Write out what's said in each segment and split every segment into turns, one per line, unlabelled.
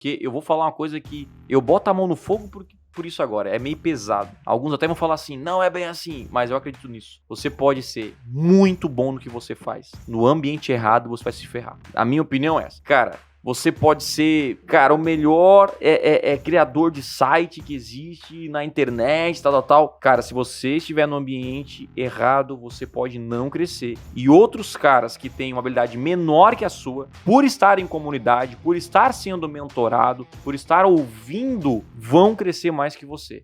Porque eu vou falar uma coisa que eu boto a mão no fogo por isso agora, é meio pesado. Alguns até vão falar assim, não é bem assim, mas eu acredito nisso. Você pode ser muito bom no que você faz. No ambiente errado, você vai se ferrar. A minha opinião é essa. Cara, você pode ser, cara, o melhor criador de site que existe na internet, tal. Cara, se você estiver no ambiente errado, você pode não crescer. E outros caras que têm uma habilidade menor que a sua, por estar em comunidade, por estar sendo mentorado, por estar ouvindo, vão crescer mais que você.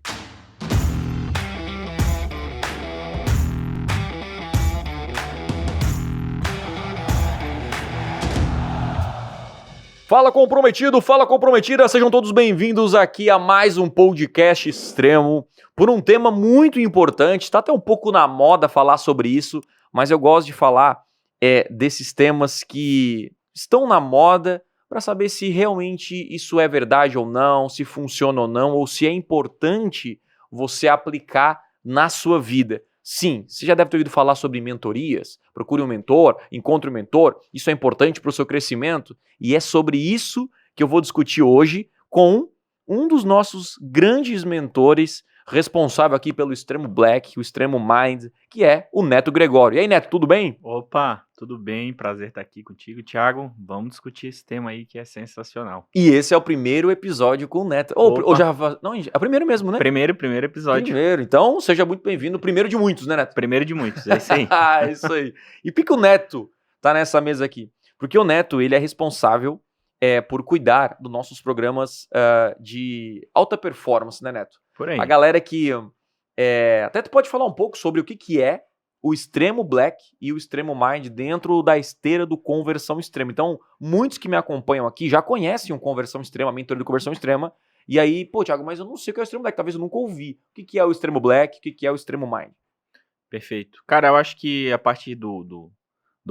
Fala comprometido, fala comprometida, sejam todos bem-vindos aqui a mais um podcast extremo por um tema muito importante, está até um pouco na moda falar sobre isso, mas eu gosto de falar desses temas que estão na moda para saber se realmente isso é verdade ou não, se funciona ou não, ou se é importante você aplicar na sua vida. Sim, você já deve ter ouvido falar sobre mentorias, procure um mentor, encontre um mentor, isso é importante para o seu crescimento e é sobre isso que eu vou discutir hoje com um dos nossos grandes mentores, responsável aqui pelo Extremo Black, o Extremo Mind, que é o Neto Gregório. E aí, Neto, tudo bem?
Opa, tudo bem? Prazer estar aqui contigo, Thiago. Vamos discutir esse tema aí que é sensacional.
E esse é o primeiro episódio com o Neto. Ou já... Não, é o primeiro mesmo, né?
Primeiro episódio.
Primeiro, então seja muito bem-vindo. Primeiro de muitos, né, Neto?
Primeiro de muitos, é isso aí.
É isso aí. E por que o Neto tá nessa mesa aqui? Porque o Neto, ele é responsável por cuidar dos nossos programas de alta performance, né, Neto?
Por aí.
A galera que... até tu pode falar um pouco sobre o que é o Extremo Black e o Extremo Mind dentro da esteira do Conversão Extrema. Então, muitos que me acompanham aqui já conhecem o Conversão Extrema, a mentoria do Conversão Extrema. E aí, pô, Thiago, mas eu não sei o que é o Extremo Black, talvez eu nunca ouvi. O que é o Extremo Black, o que é o Extremo Mind?
Perfeito. Cara, eu acho que a partir do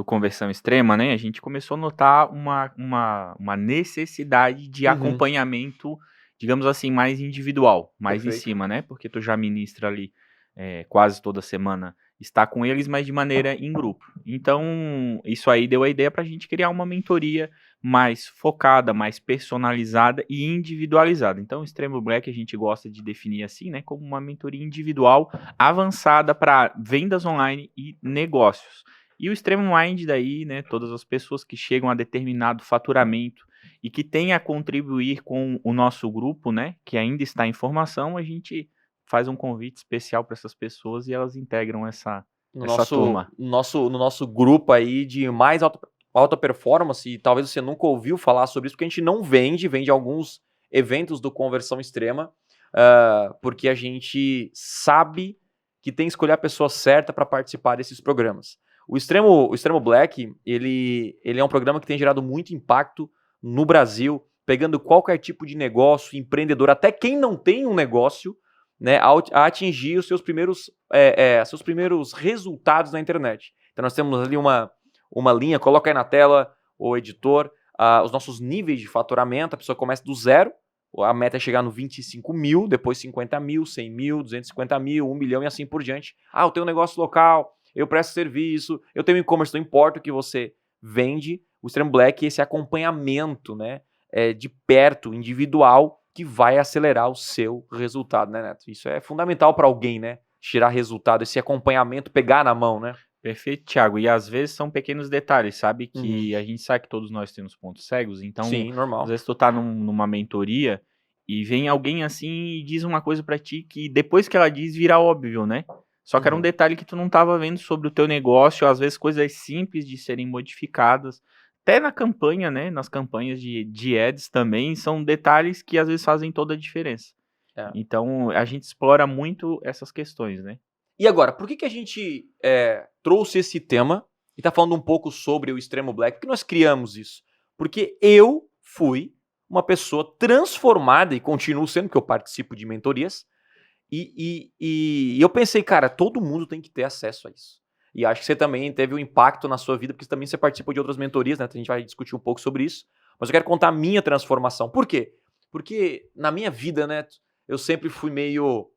Conversão Extrema, né, a gente começou a notar uma necessidade de acompanhamento, digamos assim, mais individual, mais
Perfeito.
em cima, né, porque tu já ministra ali quase toda semana, está com eles, mas de maneira em grupo. Então, isso aí deu a ideia para a gente criar uma mentoria mais focada, mais personalizada e individualizada. Então, o Extremo Black a gente gosta de definir assim, né, como uma mentoria individual avançada para vendas online e negócios. E o Extremo Mind daí, né, todas as pessoas que chegam a determinado faturamento e que têm a contribuir com o nosso grupo, né, que ainda está em formação, a gente faz um convite especial para essas pessoas e elas integram essa turma.
No nosso grupo aí de mais alta performance, e talvez você nunca ouviu falar sobre isso, porque a gente não vende alguns eventos do Conversão Extrema, porque a gente sabe que tem que escolher a pessoa certa para participar desses programas. O Extremo Black, ele é um programa que tem gerado muito impacto no Brasil, pegando qualquer tipo de negócio, empreendedor, até quem não tem um negócio, né, a atingir os seus primeiros resultados na internet. Então nós temos ali uma linha, coloca aí na tela, o editor, os nossos níveis de faturamento, a pessoa começa do zero, a meta é chegar no 25 mil, depois 50 mil, 100 mil, 250 mil, 1 milhão e assim por diante. Eu tenho um negócio local, eu presto serviço, eu tenho e-commerce, não importa o que você vende, o Extremo Black é esse acompanhamento, né, de perto, individual, que vai acelerar o seu resultado, né, Neto? Isso é fundamental para alguém, né? Tirar resultado, esse acompanhamento, pegar na mão, né?
Perfeito, Thiago. E às vezes são pequenos detalhes, sabe? Que a gente sabe que todos nós temos pontos cegos, então
sim, normal.
Às vezes tu tá numa mentoria e vem alguém assim e diz uma coisa pra ti que depois que ela diz vira óbvio, né? Só que era um detalhe que tu não tava vendo sobre o teu negócio, às vezes coisas simples de serem modificadas. Até na campanha, né? Nas campanhas de ads também, são detalhes que às vezes fazem toda a diferença. Então, a gente explora muito essas questões, né?
E agora, por que a gente trouxe esse tema e tá falando um pouco sobre o Extremo Black? Por que nós criamos isso? Porque eu fui uma pessoa transformada, e continuo sendo, que eu participo de mentorias, e eu pensei, cara, todo mundo tem que ter acesso a isso. E acho que você também teve um impacto na sua vida, porque também você participou de outras mentorias, né? A gente vai discutir um pouco sobre isso. Mas eu quero contar a minha transformação. Por quê? Porque na minha vida, né, eu sempre fui meio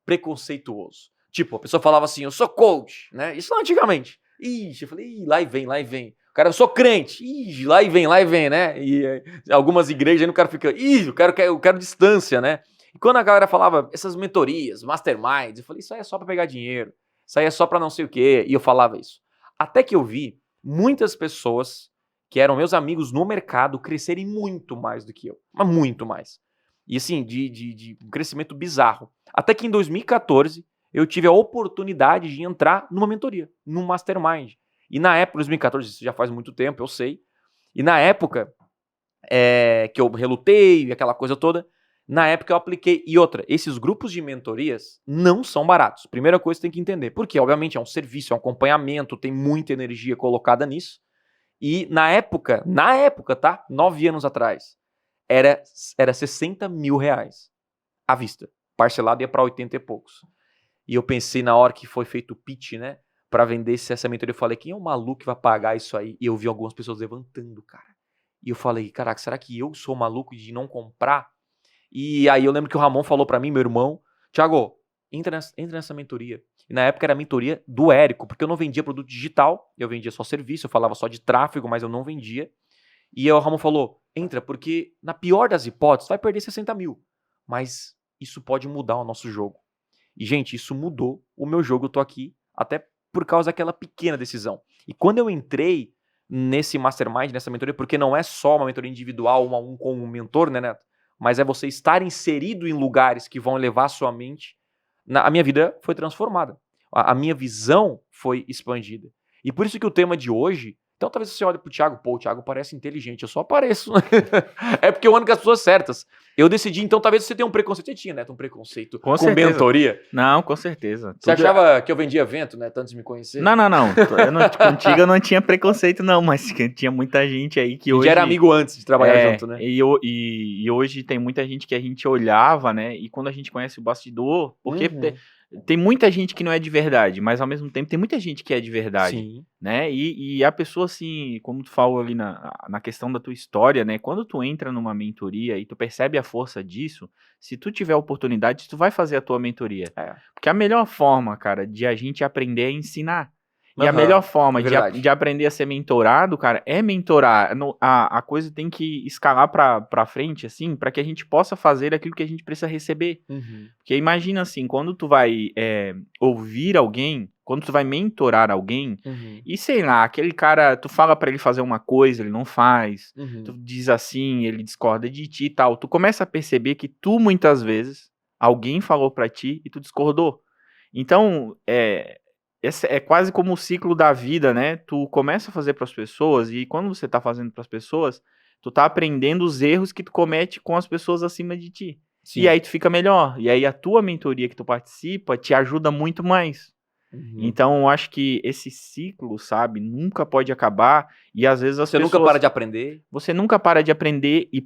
preconceituoso. Tipo, a pessoa falava assim, eu sou coach, né? Isso não antigamente. Ixi, eu falei, lá e vem. cara, eu sou crente. Ih, lá e vem, né? E algumas igrejas aí o cara fica, eu quero distância, né? E quando a galera falava essas mentorias, masterminds, eu falei, isso aí é só pra pegar dinheiro. Isso aí é só pra não sei o quê. E eu falava isso. Até que eu vi muitas pessoas que eram meus amigos no mercado crescerem muito mais do que eu. Mas muito mais. E assim, de um crescimento bizarro. Até que em 2014, eu tive a oportunidade de entrar numa mentoria, num mastermind. E na época, 2014, isso já faz muito tempo, eu sei. E na época que eu relutei, aquela coisa toda, na época eu apliquei. E outra, esses grupos de mentorias não são baratos. Primeira coisa que você tem que entender. Porque, obviamente, é um serviço, é um acompanhamento, tem muita energia colocada nisso. E na época, tá? 9 anos atrás, era 60 mil reais à vista. Parcelado ia para 80 e poucos. E eu pensei na hora que foi feito o pitch, né? Pra vender essa mentoria, eu falei, quem é o maluco que vai pagar isso aí? E eu vi algumas pessoas levantando, cara. E eu falei, caraca, será que eu sou maluco de não comprar? E aí eu lembro que o Ramon falou pra mim, meu irmão, Thiago, entra nessa mentoria. E na época era a mentoria do Érico, porque eu não vendia produto digital, eu vendia só serviço, eu falava só de tráfego, mas eu não vendia. E aí o Ramon falou, entra, porque na pior das hipóteses, vai perder 60 mil. Mas isso pode mudar o nosso jogo. E, gente, isso mudou o meu jogo, eu tô aqui até por causa daquela pequena decisão. E quando eu entrei nesse mastermind, nessa mentoria, porque não é só uma mentoria individual, 1 a 1 com um mentor, né, Neto? Mas é você estar inserido em lugares que vão elevar a sua mente. A minha vida foi transformada. A minha visão foi expandida. E por isso que o tema de hoje... Então talvez você olhe pro Thiago, pô, o Thiago parece inteligente, eu só apareço. É porque eu ando com as pessoas certas. Eu decidi, então talvez você tenha um preconceito. Você tinha, Neto, um preconceito com mentoria?
Não, com certeza.
Você achava que eu vendia vento, né, antes de me conhecer?
Não. Contigo eu não tinha preconceito, não, mas tinha muita gente aí que hoje...
Já era amigo antes de trabalhar junto, né?
E hoje tem muita gente que a gente olhava, né, e quando a gente conhece o bastidor, porque... Tem muita gente que não é de verdade, mas ao mesmo tempo tem muita gente que é de verdade.
Sim.
Né? E a pessoa, assim, como tu falou ali na questão da tua história, né? Quando tu entra numa mentoria e tu percebe a força disso, se tu tiver oportunidade, tu vai fazer a tua mentoria. Porque a melhor forma, cara, de a gente aprender é ensinar. E a melhor forma de aprender a ser mentorado, cara, é mentorar. A coisa tem que escalar pra frente, assim, pra que a gente possa fazer aquilo que a gente precisa receber. Porque imagina assim, quando tu vai ouvir alguém, quando tu vai mentorar alguém, e sei lá, aquele cara, tu fala pra ele fazer uma coisa, ele não faz, tu diz assim, ele discorda de ti e tal, tu começa a perceber que tu, muitas vezes, alguém falou pra ti e tu discordou. Então, esse é quase como o ciclo da vida, né? Tu começa a fazer para as pessoas e quando você tá fazendo para as pessoas, tu tá aprendendo os erros que tu comete com as pessoas acima de ti. Sim. E aí tu fica melhor. E aí a tua mentoria que tu participa te ajuda muito mais. Então eu acho que esse ciclo, sabe, nunca pode acabar e às vezes
você nunca para de aprender.
Você nunca para de aprender e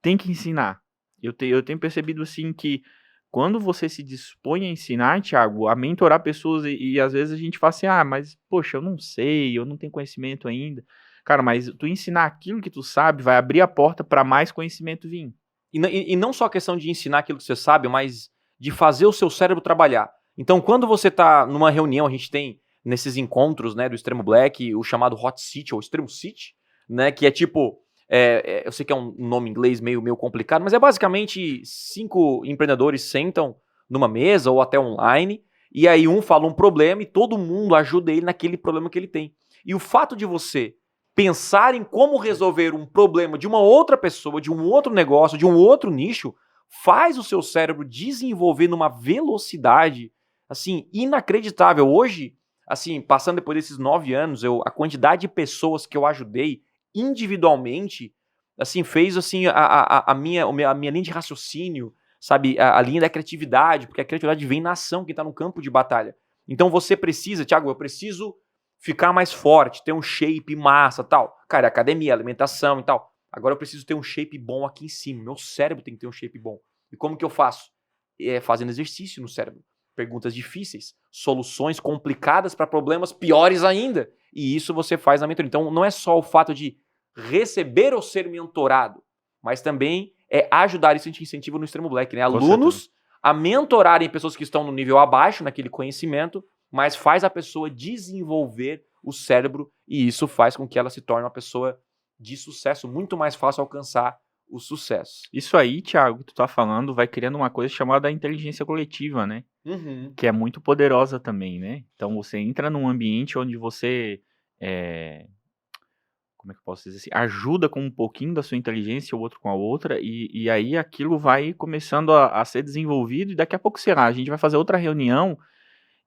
tem que ensinar. Eu tenho percebido assim que quando você se dispõe a ensinar, Thiago, a mentorar pessoas e às vezes a gente fala assim, mas poxa, eu não sei, eu não tenho conhecimento ainda. Cara, mas tu ensinar aquilo que tu sabe vai abrir a porta para mais conhecimento vir.
E não só a questão de ensinar aquilo que você sabe, mas de fazer o seu cérebro trabalhar. Então, quando você tá numa reunião, a gente tem nesses encontros, né, do Extremo Black, o chamado Hot Seat ou Extremo Seat, né, que é tipo... eu sei que é um nome em inglês meio complicado, mas é basicamente 5 empreendedores sentam numa mesa ou até online, e aí um fala um problema e todo mundo ajuda ele naquele problema que ele tem. E o fato de você pensar em como resolver um problema de uma outra pessoa, de um outro negócio, de um outro nicho, faz o seu cérebro desenvolver numa velocidade, assim, inacreditável. Hoje, assim, passando depois desses 9 anos, a quantidade de pessoas que eu ajudei individualmente, assim, fez assim a minha linha de raciocínio, sabe, a linha da criatividade, porque a criatividade vem na ação, que tá no campo de batalha. Então você precisa, Thiago, eu preciso ficar mais forte, ter um shape massa, tal. Cara, academia, alimentação e tal. Agora eu preciso ter um shape bom aqui em cima, meu cérebro tem que ter um shape bom. E como que eu faço? Fazendo exercício no cérebro. Perguntas difíceis, soluções complicadas para problemas piores ainda. E isso você faz na mentoria. Então não é só o fato de receber ou ser mentorado, mas também é ajudar, isso a gente incentiva no Extremo Black, né? Alunos a mentorarem pessoas que estão no nível abaixo, naquele conhecimento, mas faz a pessoa desenvolver o cérebro, e isso faz com que ela se torne uma pessoa de sucesso, muito mais fácil alcançar o sucesso.
Isso aí, Thiago, que tu tá falando, vai criando uma coisa chamada inteligência coletiva, né?
Uhum.
Que é muito poderosa também, né? Então você entra num ambiente onde você, como é que eu posso dizer assim, ajuda com um pouquinho da sua inteligência, o outro com a outra, e aí aquilo vai começando a ser desenvolvido, e daqui a pouco, será, a gente vai fazer outra reunião,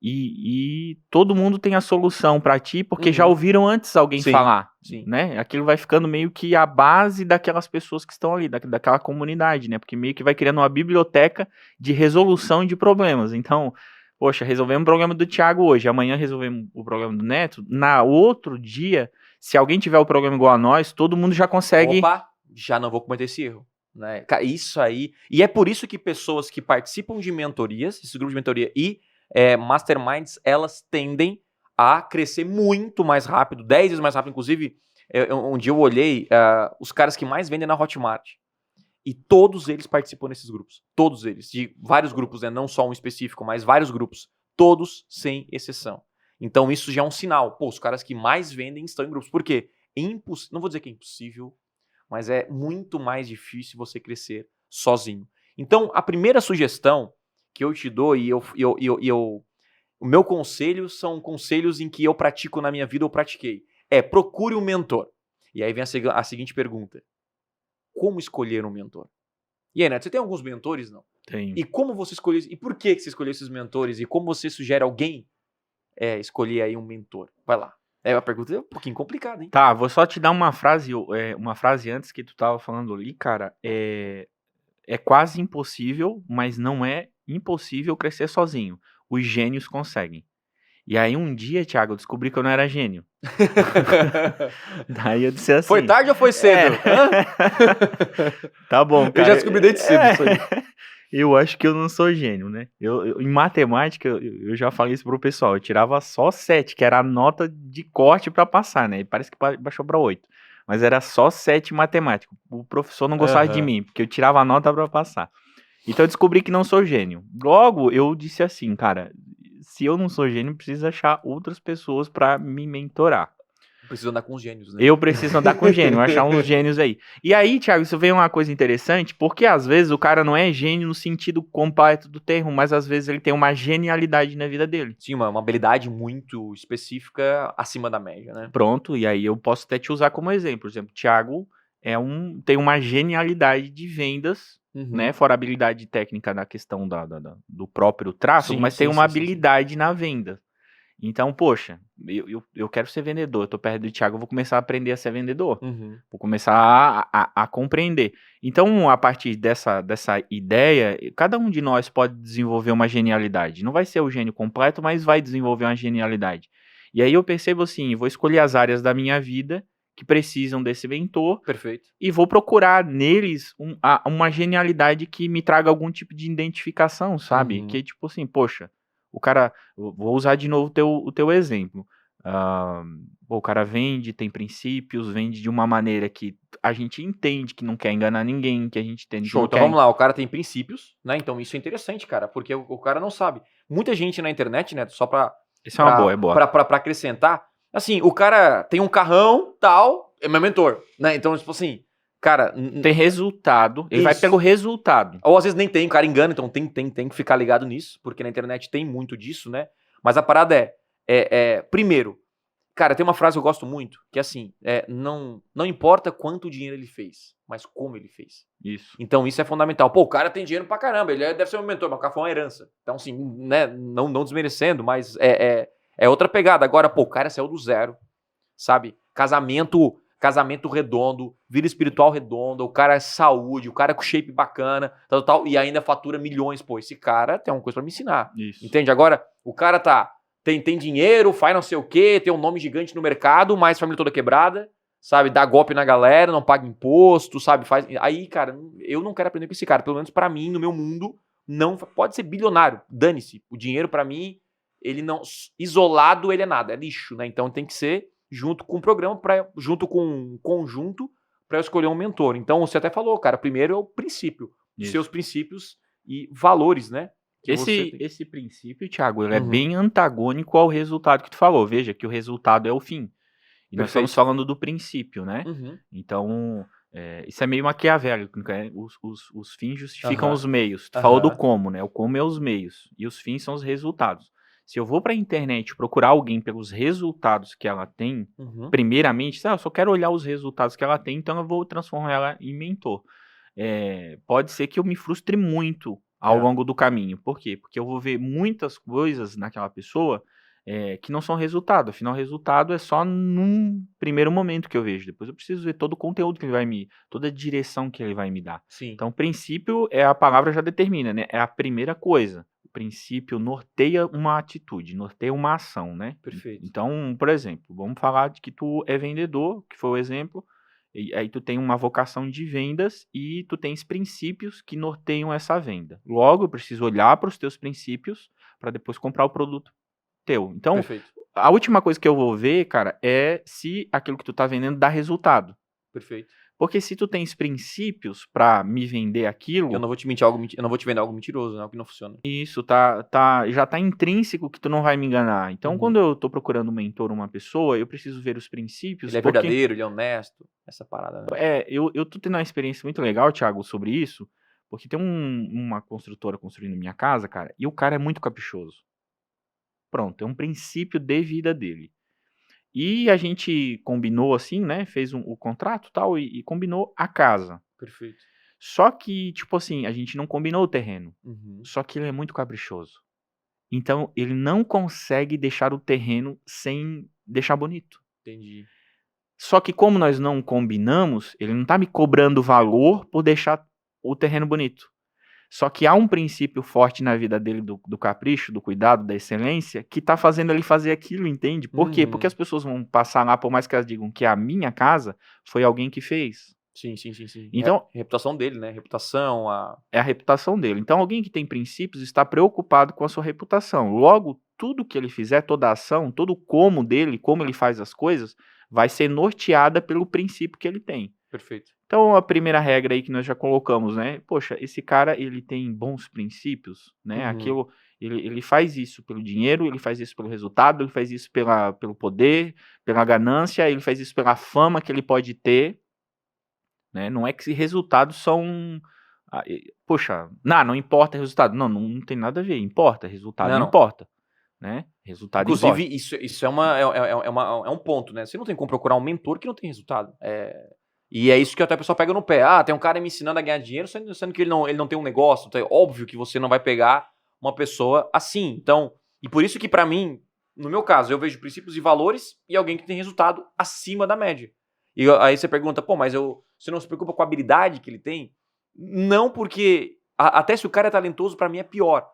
e todo mundo tem a solução para ti, porque já ouviram antes alguém
Sim,
falar,
sim.
né? Aquilo vai ficando meio que a base daquelas pessoas que estão ali, daquela comunidade, né? Porque meio que vai criando uma biblioteca de resolução de problemas. Então, poxa, resolvemos o problema do Thiago hoje, amanhã resolvemos o problema do Neto, na outro dia, se alguém tiver o problema igual a nós, todo mundo já consegue...
Opa, já não vou cometer esse erro. Né? Cara, isso aí... E é por isso que pessoas que participam de mentorias, esse grupo de mentoria e masterminds, elas tendem a crescer muito mais rápido, 10 vezes mais rápido. Inclusive, um dia eu olhei os caras que mais vendem na Hotmart. E todos eles participam desses grupos. Todos eles. De vários grupos, né? Não só um específico, mas vários grupos. Todos, sem exceção. Então isso já é um sinal. Pô, os caras que mais vendem estão em grupos. Por quê? Não vou dizer que é impossível, mas é muito mais difícil você crescer sozinho. Então, a primeira sugestão que eu te dou, o meu conselho são conselhos em que eu pratico na minha vida, eu pratiquei. Procure um mentor. E aí vem a seguinte pergunta. Como escolher um mentor? E aí, Neto, você tem alguns mentores? Não.
Tenho.
E como você escolheu? E por que você escolheu esses mentores? E como você sugere alguém escolher aí um mentor? Vai lá. A pergunta é um pouquinho complicada, hein?
Tá, vou só te dar uma frase antes que tu tava falando ali, cara. É quase impossível, mas não é impossível crescer sozinho. Os gênios conseguem. E aí um dia, Thiago, eu descobri que eu não era gênio. Daí eu disse assim...
Foi tarde ou foi cedo?
Tá bom, cara.
Eu já descobri desde cedo isso aí.
Eu acho que eu não sou gênio, né? Em matemática, eu já falei isso pro pessoal. Eu tirava só 7, que era a nota de corte pra passar, né? E parece que baixou pra 8. Mas era só 7 em matemática. O professor não gostava de mim, porque eu tirava a nota pra passar. Então eu descobri que não sou gênio. Logo, eu disse assim, cara... Se eu não sou gênio, preciso achar outras pessoas pra me mentorar.
Preciso andar com os gênios, né?
Eu preciso andar com gênio, achar uns gênios aí. E aí, Thiago, isso vem uma coisa interessante, porque às vezes o cara não é gênio no sentido completo do termo, mas às vezes ele tem uma genialidade na vida dele.
Sim, uma habilidade muito específica acima da média, né?
Pronto, e aí eu posso até te usar como exemplo. Por exemplo, Thiago tem uma genialidade de vendas, né? Fora a habilidade técnica na questão do próprio tráfego, mas tem uma habilidade na venda. Então, poxa, eu quero ser vendedor, eu tô perto do Thiago, eu vou começar a aprender a ser vendedor. Vou começar a compreender. Então, a partir dessa ideia, cada um de nós pode desenvolver uma genialidade. Não vai ser o gênio completo, mas vai desenvolver uma genialidade. E aí eu percebo assim, vou escolher as áreas da minha vida que precisam desse mentor.
Perfeito.
E vou procurar neles uma genialidade que me traga algum tipo de identificação, sabe? Que tipo assim, poxa, o cara... Vou usar de novo o teu exemplo. O cara vende, tem princípios, vende de uma maneira que a gente entende que não quer enganar ninguém, que a gente entende que não
então vamos lá, o cara tem princípios, né? Então isso é interessante, cara, porque o cara não sabe. Muita gente na internet, né, só pra...
Isso é uma boa, é boa.
Pra acrescentar, assim, o cara tem um carrão, tal, é meu mentor, né? Então, tipo assim, cara...
Tem resultado, ele vai pelo resultado.
Ou às vezes nem tem, o cara engana, então tem que ficar ligado nisso, porque na internet tem muito disso, né? Mas a parada primeiro, cara, tem uma frase que eu gosto muito, que é assim, não importa quanto dinheiro ele fez, mas como ele fez.
Isso.
Então isso é fundamental. Pô, o cara tem dinheiro pra caramba, ele deve ser meu mentor, mas o cara foi uma herança. Então assim, né, não desmerecendo, mas é outra pegada. Agora, pô, o cara saiu do zero, sabe? Casamento redondo, vida espiritual redonda, o cara é saúde, o cara é com shape bacana, tal, e ainda fatura milhões. Pô, esse cara tem uma coisa pra me ensinar.
Isso.
Entende? Agora, o cara tem dinheiro, faz não sei o quê, tem um nome gigante no mercado, mas família toda quebrada, sabe? Dá golpe na galera, não paga imposto, sabe? Aí, cara, eu não quero aprender com esse cara. Pelo menos pra mim, no meu mundo, não pode ser bilionário. Dane-se. O dinheiro, pra mim, ele não... Isolado, ele é nada. É lixo, né? Então tem que ser junto com o programa, junto com um conjunto, pra eu escolher um mentor. Então, você até falou, cara, primeiro é o princípio. Os seus princípios e valores, né? que você tem.
Esse princípio, Thiago, ele é
Uhum.
bem antagônico ao resultado que tu falou. Veja que o resultado é o fim. E nós estamos
Perfeito.
falando do princípio, né?
Uhum.
Então, isso é meio maquiavélico, né? Os fins justificam
Aham.
os meios. Tu falou do
Aham.
como, né? O como é os meios. E os fins são os resultados. Se eu vou pra internet procurar alguém pelos resultados que ela tem,
Uhum.
primeiramente, eu só quero olhar os resultados que ela tem, então eu vou transformar ela em mentor. Pode ser que eu me frustre muito ao
É.
longo do caminho. Por quê? Porque eu vou ver muitas coisas naquela pessoa que não são resultado. Afinal, resultado é só num primeiro momento que eu vejo. Depois eu preciso ver todo o conteúdo que ele vai toda a direção que ele vai me dar.
Sim.
Então, o princípio a palavra já determina, né? É a primeira coisa. O princípio norteia uma atitude, norteia uma ação, né?
Perfeito.
Então, por exemplo, vamos falar de que tu é vendedor, que foi o exemplo. E aí tu tem uma vocação de vendas e tu tens princípios que norteiam essa venda. Logo, eu preciso olhar para os teus princípios para depois comprar o produto teu. Então,
Perfeito.
a última coisa que eu vou ver, cara, é se aquilo que tu tá vendendo dá resultado.
Perfeito.
Porque se tu tens princípios para me vender aquilo,
Eu não vou te mentir eu não vou te vender algo mentiroso, né? Algo que não funciona.
isso já tá intrínseco que tu não vai me enganar. Então,
Uhum.
quando eu tô procurando um mentor, uma pessoa, eu preciso ver os princípios.
Ele é
porque
verdadeiro, ele é honesto. Essa parada, né?
eu tô tendo uma experiência muito legal, Thiago, sobre isso, porque tem uma construtora construindo minha casa, cara, e o cara é muito caprichoso. Pronto, é um princípio de vida dele. E a gente combinou assim, né? Fez o contrato e tal, e combinou a casa.
Perfeito.
Só que, tipo assim, a gente não combinou o terreno.
Uhum.
Só que ele é muito caprichoso. Então, ele não consegue deixar o terreno sem deixar bonito.
Entendi.
Só que como nós não combinamos, ele não tá me cobrando valor por deixar o terreno bonito. Só que há um princípio forte na vida dele do capricho, do cuidado, da excelência, que tá fazendo ele fazer aquilo, entende? Por quê? Porque
Uhum.
as pessoas vão passar lá, por mais que elas digam que é a minha casa, foi alguém que fez.
Sim.
Então,
Reputação dele, né? Reputação,
é a reputação dele. Então, alguém que tem princípios está preocupado com a sua reputação. Logo, tudo que ele fizer, toda ação, todo o como dele, como ele faz as coisas, vai ser norteada pelo princípio que ele tem.
Perfeito.
Então, a primeira regra aí que nós já colocamos, né? Poxa, esse cara, ele tem bons princípios, né?
Uhum.
Aquilo, ele faz isso pelo dinheiro, ele faz isso pelo resultado, ele faz isso pelo poder, pela ganância, ele faz isso pela fama que ele pode ter, né? Não é que esses resultados são... Poxa, não importa resultado. Não tem nada a ver. Importa, resultado
Não.
importa, né? Resultado
Inclusive,
importa.
isso é um ponto, né? Você não tem como procurar um mentor que não tem resultado. E é isso que até a pessoa pega no pé. Ah, tem um cara me ensinando a ganhar dinheiro, sendo que ele não tem um negócio. Então é óbvio que você não vai pegar uma pessoa assim. Então, e por isso que pra mim, no meu caso, eu vejo princípios e valores e alguém que tem resultado acima da média. E aí você pergunta, pô, mas você não se preocupa com a habilidade que ele tem? Não, porque até se o cara é talentoso, pra mim é pior.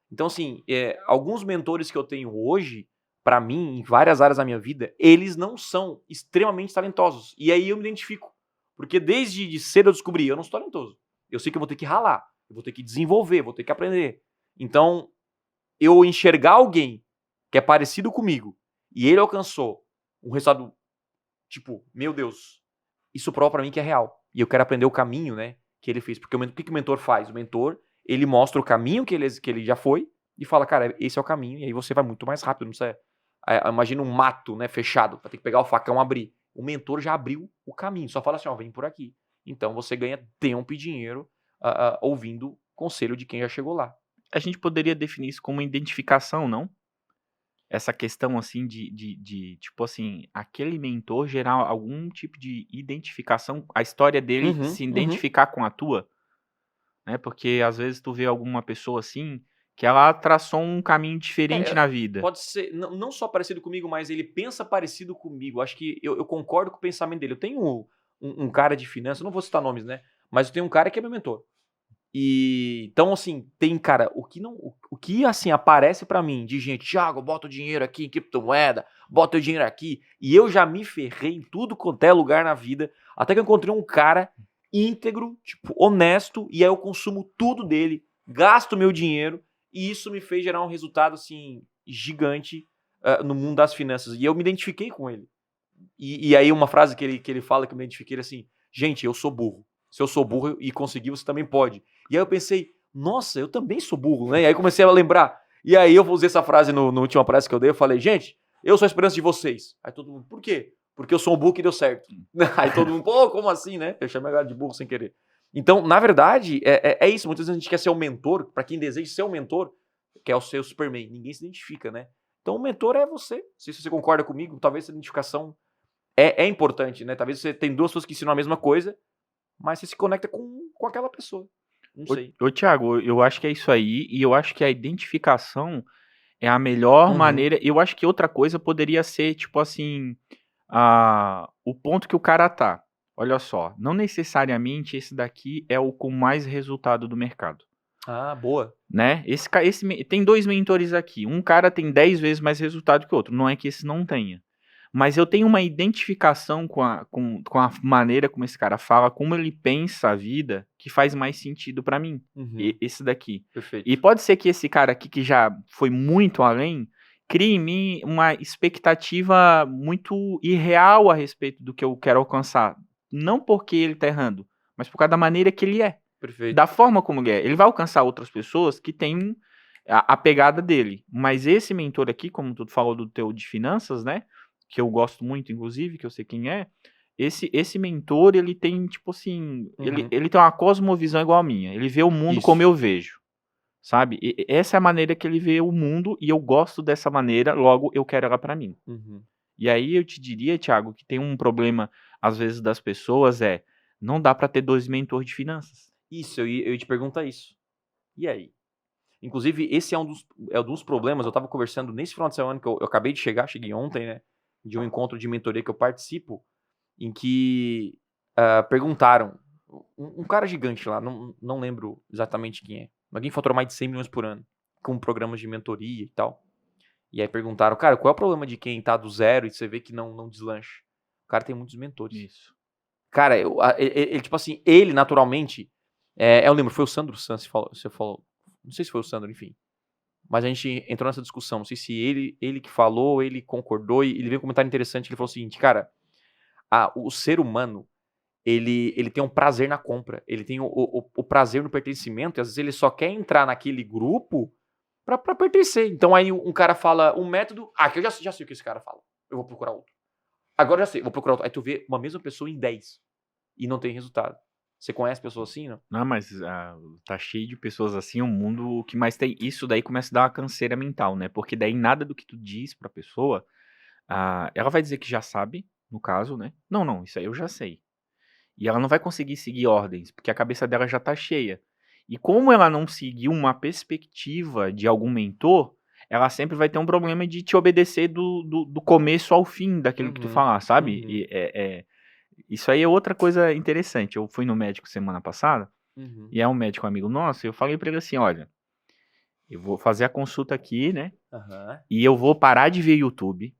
Então, assim, alguns mentores que eu tenho hoje, pra mim, em várias áreas da minha vida, eles não são extremamente talentosos. E aí eu me identifico. Porque desde cedo eu descobri, eu não sou talentoso. Eu sei que eu vou ter que ralar, eu vou ter que desenvolver, vou ter que aprender. Então, eu enxergar alguém que é parecido comigo e ele alcançou um resultado, tipo, meu Deus, isso prova pra mim que é real. E eu quero aprender o caminho, né, que ele fez. Porque o que o mentor faz? O mentor, ele mostra o caminho que ele já foi e fala, cara, esse é o caminho. E aí você vai muito mais rápido, não precisa... Imagina um mato, né, fechado, vai ter que pegar o facão e abrir. O mentor já abriu o caminho, só fala assim, ó, vem por aqui. Então você ganha tempo e dinheiro ouvindo conselho de quem já chegou lá.
A gente poderia definir isso como identificação, não? Essa questão, assim, de tipo assim, aquele mentor gerar algum tipo de identificação, a história dele se identificar com a tua, né? Porque às vezes tu vê alguma pessoa assim, que ela traçou um caminho diferente na vida.
Pode ser, não só parecido comigo, mas ele pensa parecido comigo. Acho que eu concordo com o pensamento dele. Eu tenho um cara de finanças, não vou citar nomes, né? Mas eu tenho um cara que é meu mentor. E então, assim, tem, cara, o que assim aparece pra mim de gente, Thiago, bota o dinheiro aqui em criptomoeda, bota o dinheiro aqui, e eu já me ferrei em tudo quanto é lugar na vida, até que eu encontrei um cara íntegro, tipo, honesto, e aí eu consumo tudo dele, gasto meu dinheiro, e isso me fez gerar um resultado, assim, gigante no mundo das finanças, e eu me identifiquei com ele. E aí uma frase que ele fala que eu me identifiquei, assim, gente, eu sou burro. Se eu sou burro e consegui, você também pode. E aí eu pensei, nossa, eu também sou burro, né? E aí comecei a lembrar. E aí eu usei essa frase no última palestra que eu dei, eu falei, gente, eu sou a esperança de vocês. Aí todo mundo, por quê? Porque eu sou um burro que deu certo. Aí todo mundo, pô, como assim, né? Eu chamei a galera de burro sem querer. Então, na verdade, é isso. Muitas vezes a gente quer ser o mentor, pra quem deseja ser o mentor, quer ser o Superman. Ninguém se identifica, né? Então o mentor é você. Se você concorda comigo, talvez essa identificação é importante, né? Talvez você tem duas pessoas que ensinam a mesma coisa, mas você se conecta com aquela pessoa. Não sei.
Ô, Thiago, eu acho que é isso aí, e eu acho que a identificação é a melhor maneira. Eu acho que outra coisa poderia ser, tipo assim, o ponto que o cara tá. Olha só, não necessariamente esse daqui é o com mais resultado do mercado.
Ah, boa.
Né? Tem 2 mentores aqui. Um cara tem 10 vezes mais resultado que o outro. Não é que esse não tenha. Mas eu tenho uma identificação com a maneira como esse cara fala, como ele pensa a vida, que faz mais sentido pra mim. Esse daqui.
Perfeito.
E pode ser que esse cara aqui, que já foi muito além, crie em mim uma expectativa muito irreal a respeito do que eu quero alcançar. Não porque ele tá errando, mas por causa da maneira que ele é.
Perfeito.
Da forma como ele é. Ele vai alcançar outras pessoas que têm a pegada dele. Mas esse mentor aqui, como tu falou do teu de finanças, né? Que eu gosto muito, inclusive, que eu sei quem é. Esse mentor, ele tem, tipo assim... Ele tem uma cosmovisão igual a minha. Ele vê o mundo como eu vejo. Sabe? Essa é a maneira que ele vê o mundo e eu gosto dessa maneira, logo eu quero ela pra mim. E aí eu te diria, Thiago, que tem um problema, às vezes, das pessoas não dá pra ter 2 mentores de finanças.
Isso, eu ia te perguntar isso. E aí? Inclusive, esse é um dos problemas. Eu tava conversando nesse final de semana que eu acabei de chegar, cheguei ontem, né? De um encontro de mentoria que eu participo, em que perguntaram, um cara gigante lá, não lembro exatamente quem é, alguém faturou mais de 100 milhões por ano, com programas de mentoria e tal. E aí perguntaram, cara, qual é o problema de quem tá do zero e você vê que não deslancha? O cara tem muitos mentores.
Isso.
Cara, ele tipo assim, ele naturalmente, eu lembro, foi o Sandro Sanz você falou, não sei se foi o Sandro, enfim. Mas a gente entrou nessa discussão, não sei se ele que falou, ele concordou, e ele veio um comentário interessante, ele falou o seguinte, cara, o ser humano, ele tem um prazer na compra, ele tem o prazer no pertencimento, e às vezes ele só quer entrar naquele grupo pra pertencer. Então aí um cara fala um método, que eu já sei o que esse cara fala, eu vou procurar outro. Agora eu já sei, vou procurar outro. Aí tu vê uma mesma pessoa em 10 e não tem resultado. Você conhece pessoas assim, não?
Não, mas tá cheio de pessoas assim, o mundo que mais tem. Isso daí começa a dar uma canseira mental, né? Porque daí nada do que tu diz pra pessoa, ela vai dizer que já sabe, no caso, né? Não, isso aí eu já sei. E ela não vai conseguir seguir ordens, porque a cabeça dela já tá cheia. E como ela não seguiu uma perspectiva de algum mentor, ela sempre vai ter um problema de te obedecer do começo ao fim daquilo que tu falar, sabe? E isso aí é outra coisa interessante. Eu fui no médico semana passada, e é um médico amigo nosso, e eu falei pra ele assim, olha, eu vou fazer a consulta aqui, né? E eu vou parar de ver YouTube,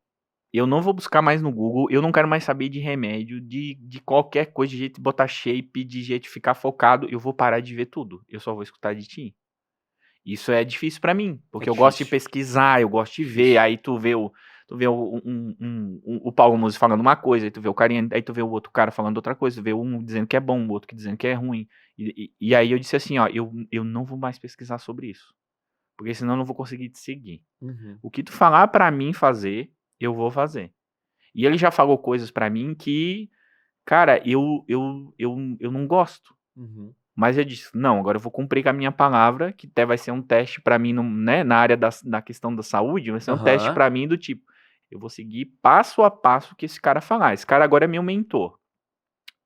eu não vou buscar mais no Google, eu não quero mais saber de remédio, de qualquer coisa, de jeito de botar shape, de jeito de ficar focado, eu vou parar de ver tudo, eu só vou escutar de ti. Isso é difícil pra mim, porque eu gosto de pesquisar, eu gosto de ver, aí tu vê o Paulo Musi falando uma coisa, aí tu vê o carinha, aí tu vê o outro cara falando outra coisa, tu vê um dizendo que é bom, o outro dizendo que é ruim. E aí eu disse assim, ó, eu não vou mais pesquisar sobre isso, porque senão eu não vou conseguir te seguir. O que tu falar pra mim fazer, eu vou fazer. E ele já falou coisas pra mim que, cara, eu não gosto. Mas eu disse, não, agora eu vou cumprir com a minha palavra, que até vai ser um teste pra mim, né, na área da questão da saúde, vai ser um teste pra mim do tipo, eu vou seguir passo a passo o que esse cara falar. Esse cara agora é meu mentor.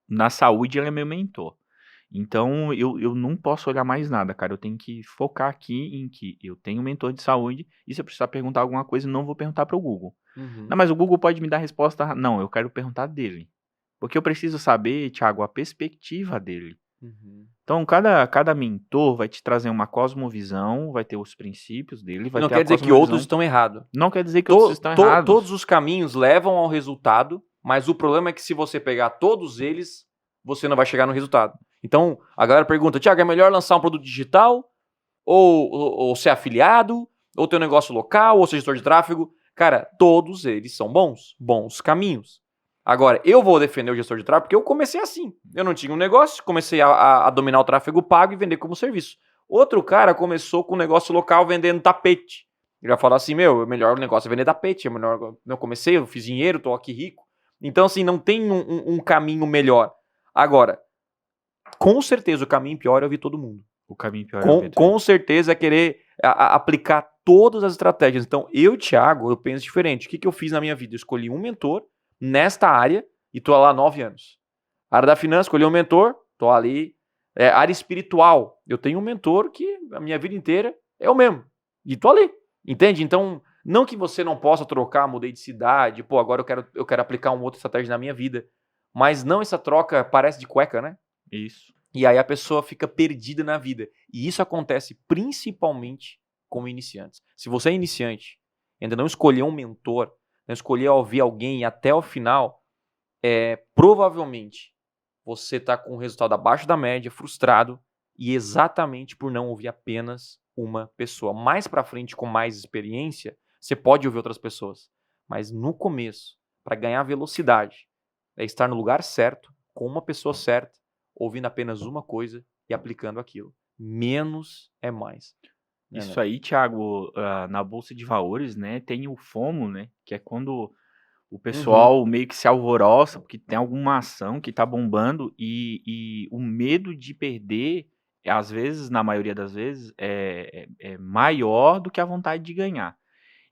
Na saúde ele é meu mentor. Então eu não posso olhar mais nada, cara. Eu tenho que focar aqui em que eu tenho um mentor de saúde, e se eu precisar perguntar alguma coisa, não vou perguntar pro Google. Não, mas o Google pode me dar a resposta. Não, eu quero perguntar dele. Porque eu preciso saber, Thiago, a perspectiva dele. Então, cada mentor vai te trazer uma cosmovisão, vai ter os princípios dele, vai
não
ter
quer dizer que outros estão errados.
Não quer dizer que outros estão errados.
Todos os caminhos levam ao resultado, mas o problema é que se você pegar todos eles, você não vai chegar no resultado. Então, a galera pergunta, Thiago, é melhor lançar um produto digital? Ou ser afiliado? Ou ter um negócio local? Ou ser gestor de tráfego? Cara, todos eles são bons caminhos. Agora, eu vou defender o gestor de tráfego porque eu comecei assim. Eu não tinha um negócio, comecei a dominar o tráfego pago e vender como serviço. Outro cara começou com um negócio local vendendo tapete. Ele já falou assim, o melhor negócio é vender tapete, é melhor. Eu comecei, eu fiz dinheiro, tô aqui rico. Então, assim, não tem um caminho melhor. Agora, com certeza o caminho pior é ouvir todo mundo.
O caminho pior é ouvir
Com certeza é querer aplicar todas as estratégias. Então, Thiago, eu penso diferente. O que eu fiz na minha vida? Eu escolhi um mentor nesta área e tô lá há 9 anos. Área da finança, escolhi um mentor, tô ali. Área espiritual, eu tenho um mentor que a minha vida inteira é o mesmo. E tô ali, entende? Então, não que você não possa trocar, mudei de cidade, agora eu quero aplicar uma outra estratégia na minha vida. Mas não essa troca parece de cueca, né?
Isso.
E aí a pessoa fica perdida na vida. E isso acontece principalmente com iniciantes. Se você é iniciante, ainda não escolheu um mentor, não escolheu ouvir alguém até o final, provavelmente você está com um resultado abaixo da média, frustrado, e exatamente por não ouvir apenas uma pessoa. Mais para frente, com mais experiência, você pode ouvir outras pessoas. Mas no começo, para ganhar velocidade, é estar no lugar certo, com uma pessoa certa, ouvindo apenas uma coisa e aplicando aquilo. Menos é mais.
Isso aí, Thiago, na Bolsa de Valores, né, tem o FOMO, né, que é quando o pessoal meio que se alvoroça porque tem alguma ação que tá bombando e o medo de perder, às vezes, na maioria das vezes, é maior do que a vontade de ganhar.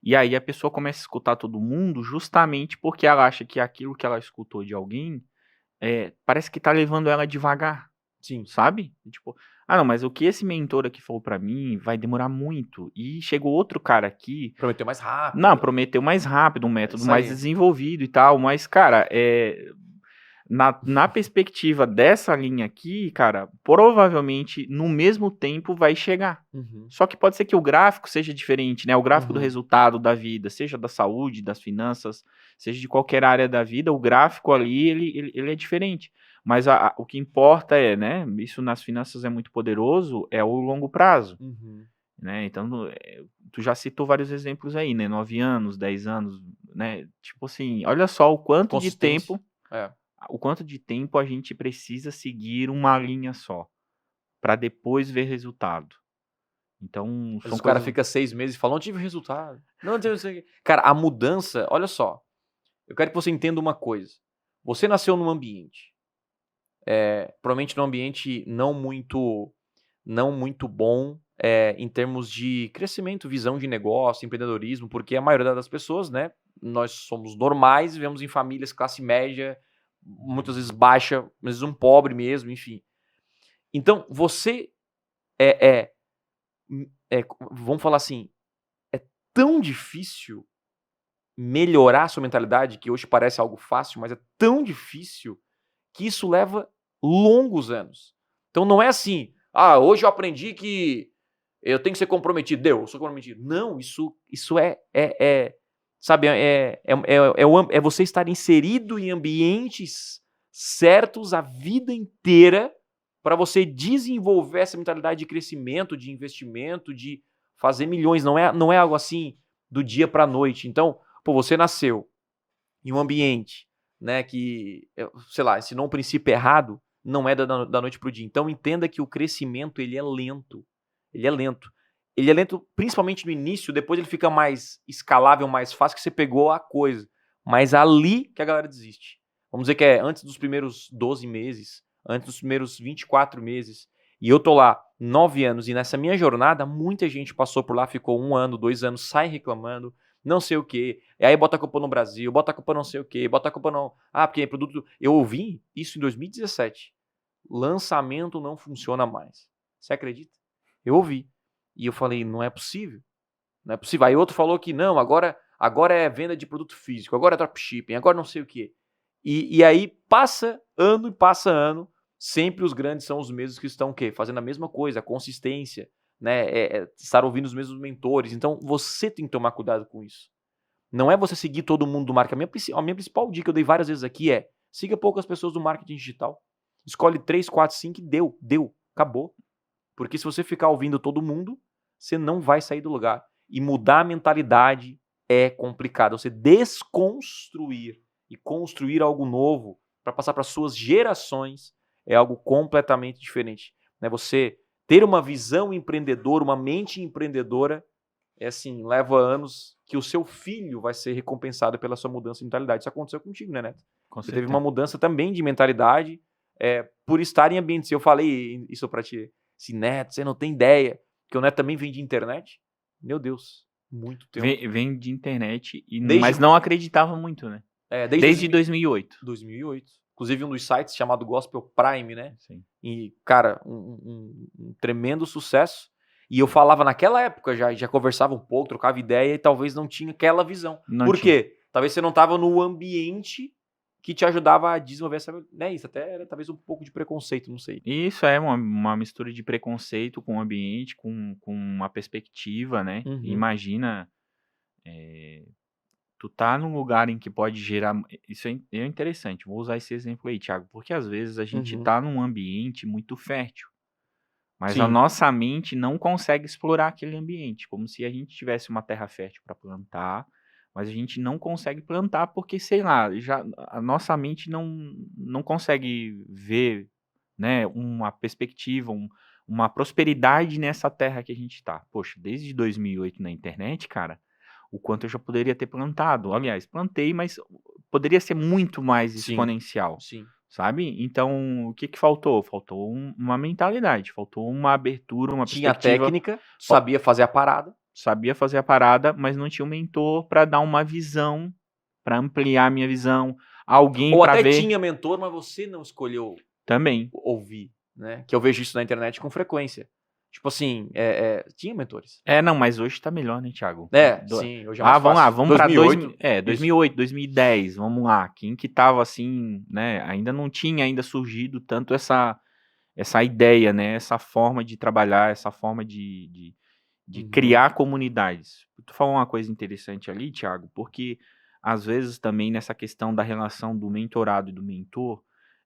E aí a pessoa começa a escutar todo mundo justamente porque ela acha que aquilo que ela escutou de alguém parece que tá levando ela devagar.
Sim.
Sabe? Tipo, não, mas o que esse mentor aqui falou pra mim vai demorar muito. E chegou outro cara aqui.
Prometeu mais rápido.
Não, prometeu mais rápido, um método
Isso
mais
aí.
desenvolvido e tal. Mas, cara, na perspectiva dessa linha aqui, cara, provavelmente no mesmo tempo vai chegar. Só que pode ser que o gráfico seja diferente, né? O gráfico do resultado da vida, seja da saúde, das finanças, seja de qualquer área da vida, o gráfico ali, ele é diferente. Mas o que importa né? Isso nas finanças é muito poderoso, é o longo prazo. Né? Então, tu já citou vários exemplos aí, né? 9 anos, 10 anos, né? Tipo assim, olha só o quanto de tempo... O quanto de tempo a gente precisa seguir uma linha só para depois ver resultado. Então,
os caras ficam 6 meses e falam, não tive resultado. Não tive... Cara, a mudança, olha só. Eu quero que você entenda uma coisa. Você nasceu num ambiente. Provavelmente num ambiente não muito bom em termos de crescimento, visão de negócio, empreendedorismo, porque a maioria das pessoas, né? Nós somos normais, vivemos em famílias classe média, muitas vezes baixa, às vezes um pobre mesmo, enfim. Então, você vamos falar assim, é tão difícil melhorar a sua mentalidade, que hoje parece algo fácil, mas é tão difícil que isso leva longos anos. Então não é assim, hoje eu aprendi que eu tenho que ser comprometido, eu sou comprometido. Não, isso sabe, é você estar inserido em ambientes certos a vida inteira para você desenvolver essa mentalidade de crescimento, de investimento, de fazer milhões. Não é algo assim do dia para a noite. Então, você nasceu em um ambiente, né, que, sei lá, ensinou um princípio errado, não é da noite para o dia. Então, entenda que o crescimento, ele é lento. Ele é lento. Ele é lento principalmente no início, depois ele fica mais escalável, mais fácil, que você pegou a coisa. Mas ali que a galera desiste. Vamos dizer que é antes dos primeiros 12 meses, antes dos primeiros 24 meses. E eu tô lá 9 anos, e nessa minha jornada, muita gente passou por lá, ficou 1 ano, 2 anos, sai reclamando, não sei o quê. E aí bota a culpa no Brasil, bota a culpa não sei o quê, bota a culpa não... porque é produto... Eu ouvi isso em 2017. Lançamento não funciona mais. Você acredita? Eu ouvi. E eu falei, não é possível. Não é possível. Aí outro falou que não, agora é venda de produto físico, agora é dropshipping, agora não sei o quê. E aí passa ano e passa ano, sempre os grandes são os mesmos que estão o quê? Fazendo a mesma coisa, a consistência, né? Estar ouvindo os mesmos mentores. Então você tem que tomar cuidado com isso. Não é você seguir todo mundo do marketing. A minha principal dica que eu dei várias vezes aqui é: siga poucas pessoas do marketing digital. Escolhe 3, 4, 5 e deu, acabou. Porque se você ficar ouvindo todo mundo, você não vai sair do lugar. E mudar a mentalidade é complicado. Você desconstruir e construir algo novo para passar para suas gerações é algo completamente diferente. Você ter uma visão empreendedora, uma mente empreendedora, é assim, leva anos que o seu filho vai ser recompensado pela sua mudança de mentalidade. Isso aconteceu contigo, né, Neto?
Com
Você teve
certeza.
uma mudança também de mentalidade por estar em ambientes. Eu falei isso pra ti. Assim, Neto, você não tem ideia. Porque o Neto também vem de internet. Meu Deus, muito tempo.
Vem de internet,
Desde-
mas não acreditava muito, né? Desde 2008.
2008. Inclusive um dos sites chamado Gospel Prime, né?
Sim.
E, cara, um tremendo sucesso. E eu falava naquela época, já conversava um pouco, trocava ideia e talvez não tinha aquela visão.
Não
Por
tinha.
quê? Talvez você não estava no ambiente que te ajudava a desenvolver essa... Né? Isso até era talvez um pouco de preconceito, não sei.
Isso é uma mistura de preconceito com o ambiente, com uma perspectiva, né?
Uhum.
Imagina, tu tá num lugar em que pode gerar... Isso é interessante, vou usar esse exemplo aí, Thiago, porque às vezes a gente
Uhum.
tá num ambiente muito fértil, mas
Sim.
a nossa mente não consegue explorar aquele ambiente, como se a gente tivesse uma terra fértil para plantar, mas a gente não consegue plantar porque, sei lá, já a nossa mente não consegue ver, né, uma perspectiva, uma prosperidade nessa terra que a gente está. Poxa, desde 2008 na internet, cara, o quanto eu já poderia ter plantado. Aliás, plantei, mas poderia ser muito mais
Sim.
exponencial.
Sim.
Sabe? Então, o que faltou? Faltou uma mentalidade, faltou uma abertura, uma
Tinha
perspectiva.
técnica, sabia fazer a parada.
Sabia fazer a parada, mas não tinha um mentor para dar uma visão, para ampliar a minha visão, alguém
Ou
para
até
ver
tinha mentor, mas você não escolheu
também.
ouvir, né? Que eu vejo isso na internet com frequência. Tipo assim, tinha mentores.
Não, mas hoje tá melhor, né, Thiago?
Sim, hoje é mais
Vamos lá,
fácil.
vamos para
2008,
2008, 2010, vamos lá. Quem que tava assim, né, ainda não tinha ainda surgido tanto essa ideia, né, essa forma de trabalhar, essa forma de
Uhum.
criar comunidades. Tu falou uma coisa interessante ali, Thiago, porque às vezes também nessa questão da relação do mentorado e do mentor,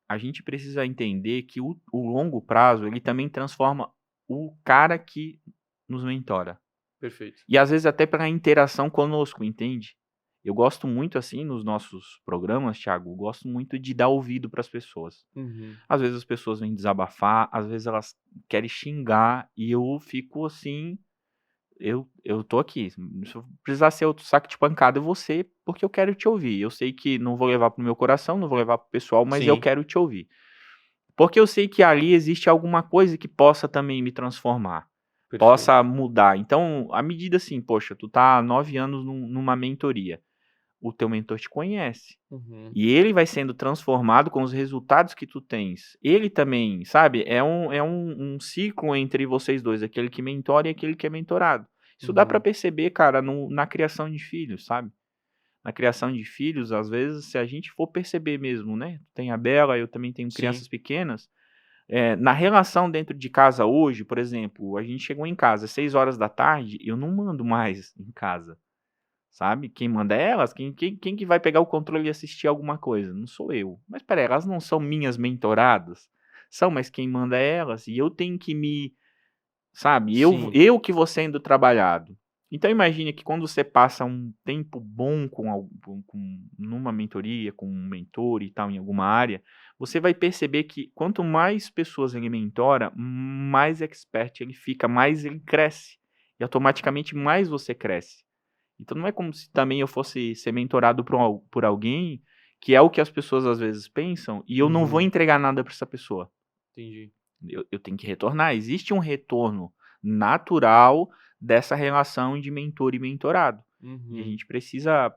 a gente precisa entender que o longo prazo, ele também transforma o cara que nos mentora.
Perfeito.
E às vezes até para a interação conosco, entende? Eu gosto muito, assim, nos nossos programas, Thiago, eu gosto muito de dar ouvido para as pessoas.
Uhum.
Às vezes as pessoas vêm desabafar, às vezes elas querem xingar e eu fico assim, eu tô aqui. Se eu precisar ser outro saco de pancada, eu vou ser porque eu quero te ouvir. Eu sei que não vou levar pro meu coração, não vou levar pro pessoal, mas eu
Sim.
quero te ouvir. Porque eu sei que ali existe alguma coisa que possa também me transformar,
Perfeito.
possa mudar. Então, à medida assim, poxa, tu tá há 9 anos numa mentoria, o teu mentor te conhece.
Uhum.
E ele vai sendo transformado com os resultados que tu tens. Ele também, sabe, é um ciclo entre vocês dois, aquele que mentora e aquele que é mentorado. Isso dá pra perceber, cara, na criação de filhos, sabe? Na criação de filhos, às vezes, se a gente for perceber mesmo, né? Tem a Bela, eu também tenho
Sim.
crianças pequenas. Na relação dentro de casa hoje, por exemplo, a gente chegou em casa às 6 horas da tarde, eu não mando mais em casa. Sabe? Quem manda é elas? Quem que vai pegar o controle e assistir alguma coisa? Não sou eu. Mas peraí, elas não são minhas mentoradas? São, mas quem manda é elas. E eu tenho que sabe?
Sim.
Eu que vou sendo trabalhado. Então imagine que quando você passa um tempo bom numa mentoria, com um mentor e tal, em alguma área, você vai perceber que quanto mais pessoas ele mentora, mais expert ele fica, mais ele cresce. E automaticamente mais você cresce. Então não é como se também eu fosse ser mentorado por alguém, que é o que as pessoas às vezes pensam, e eu não vou entregar nada para essa pessoa.
Entendi.
Eu tenho que retornar. Existe um retorno natural dessa relação de mentor e mentorado. E a gente precisa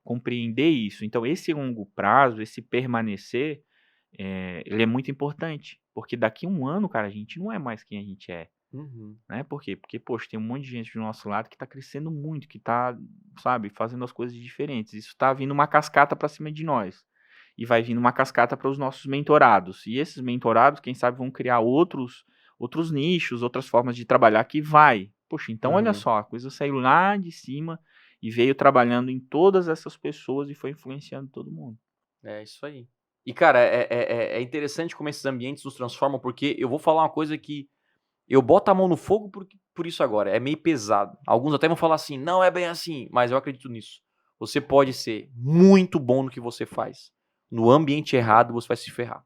compreender isso. Então esse longo prazo, esse permanecer, ele é muito importante. Porque daqui a um ano, cara, a gente não é mais quem a gente é. Né? Por quê? Porque, poxa, tem um monte de gente do nosso lado que tá crescendo muito, que tá, sabe, fazendo as coisas diferentes. Isso tá vindo uma cascata para cima de nós. E vai vindo uma cascata para os nossos mentorados. E esses mentorados, quem sabe, vão criar outros nichos, outras formas de trabalhar que vai. Poxa, então olha só, a coisa saiu lá de cima e veio trabalhando em todas essas pessoas e foi influenciando todo mundo.
É isso aí. E, cara, é interessante como esses ambientes nos transformam, porque eu vou falar uma coisa que eu boto a mão no fogo por isso agora. É meio pesado. Alguns até vão falar assim, não é bem assim, mas eu acredito nisso. Você pode ser muito bom no que você faz. No ambiente errado, você vai se ferrar.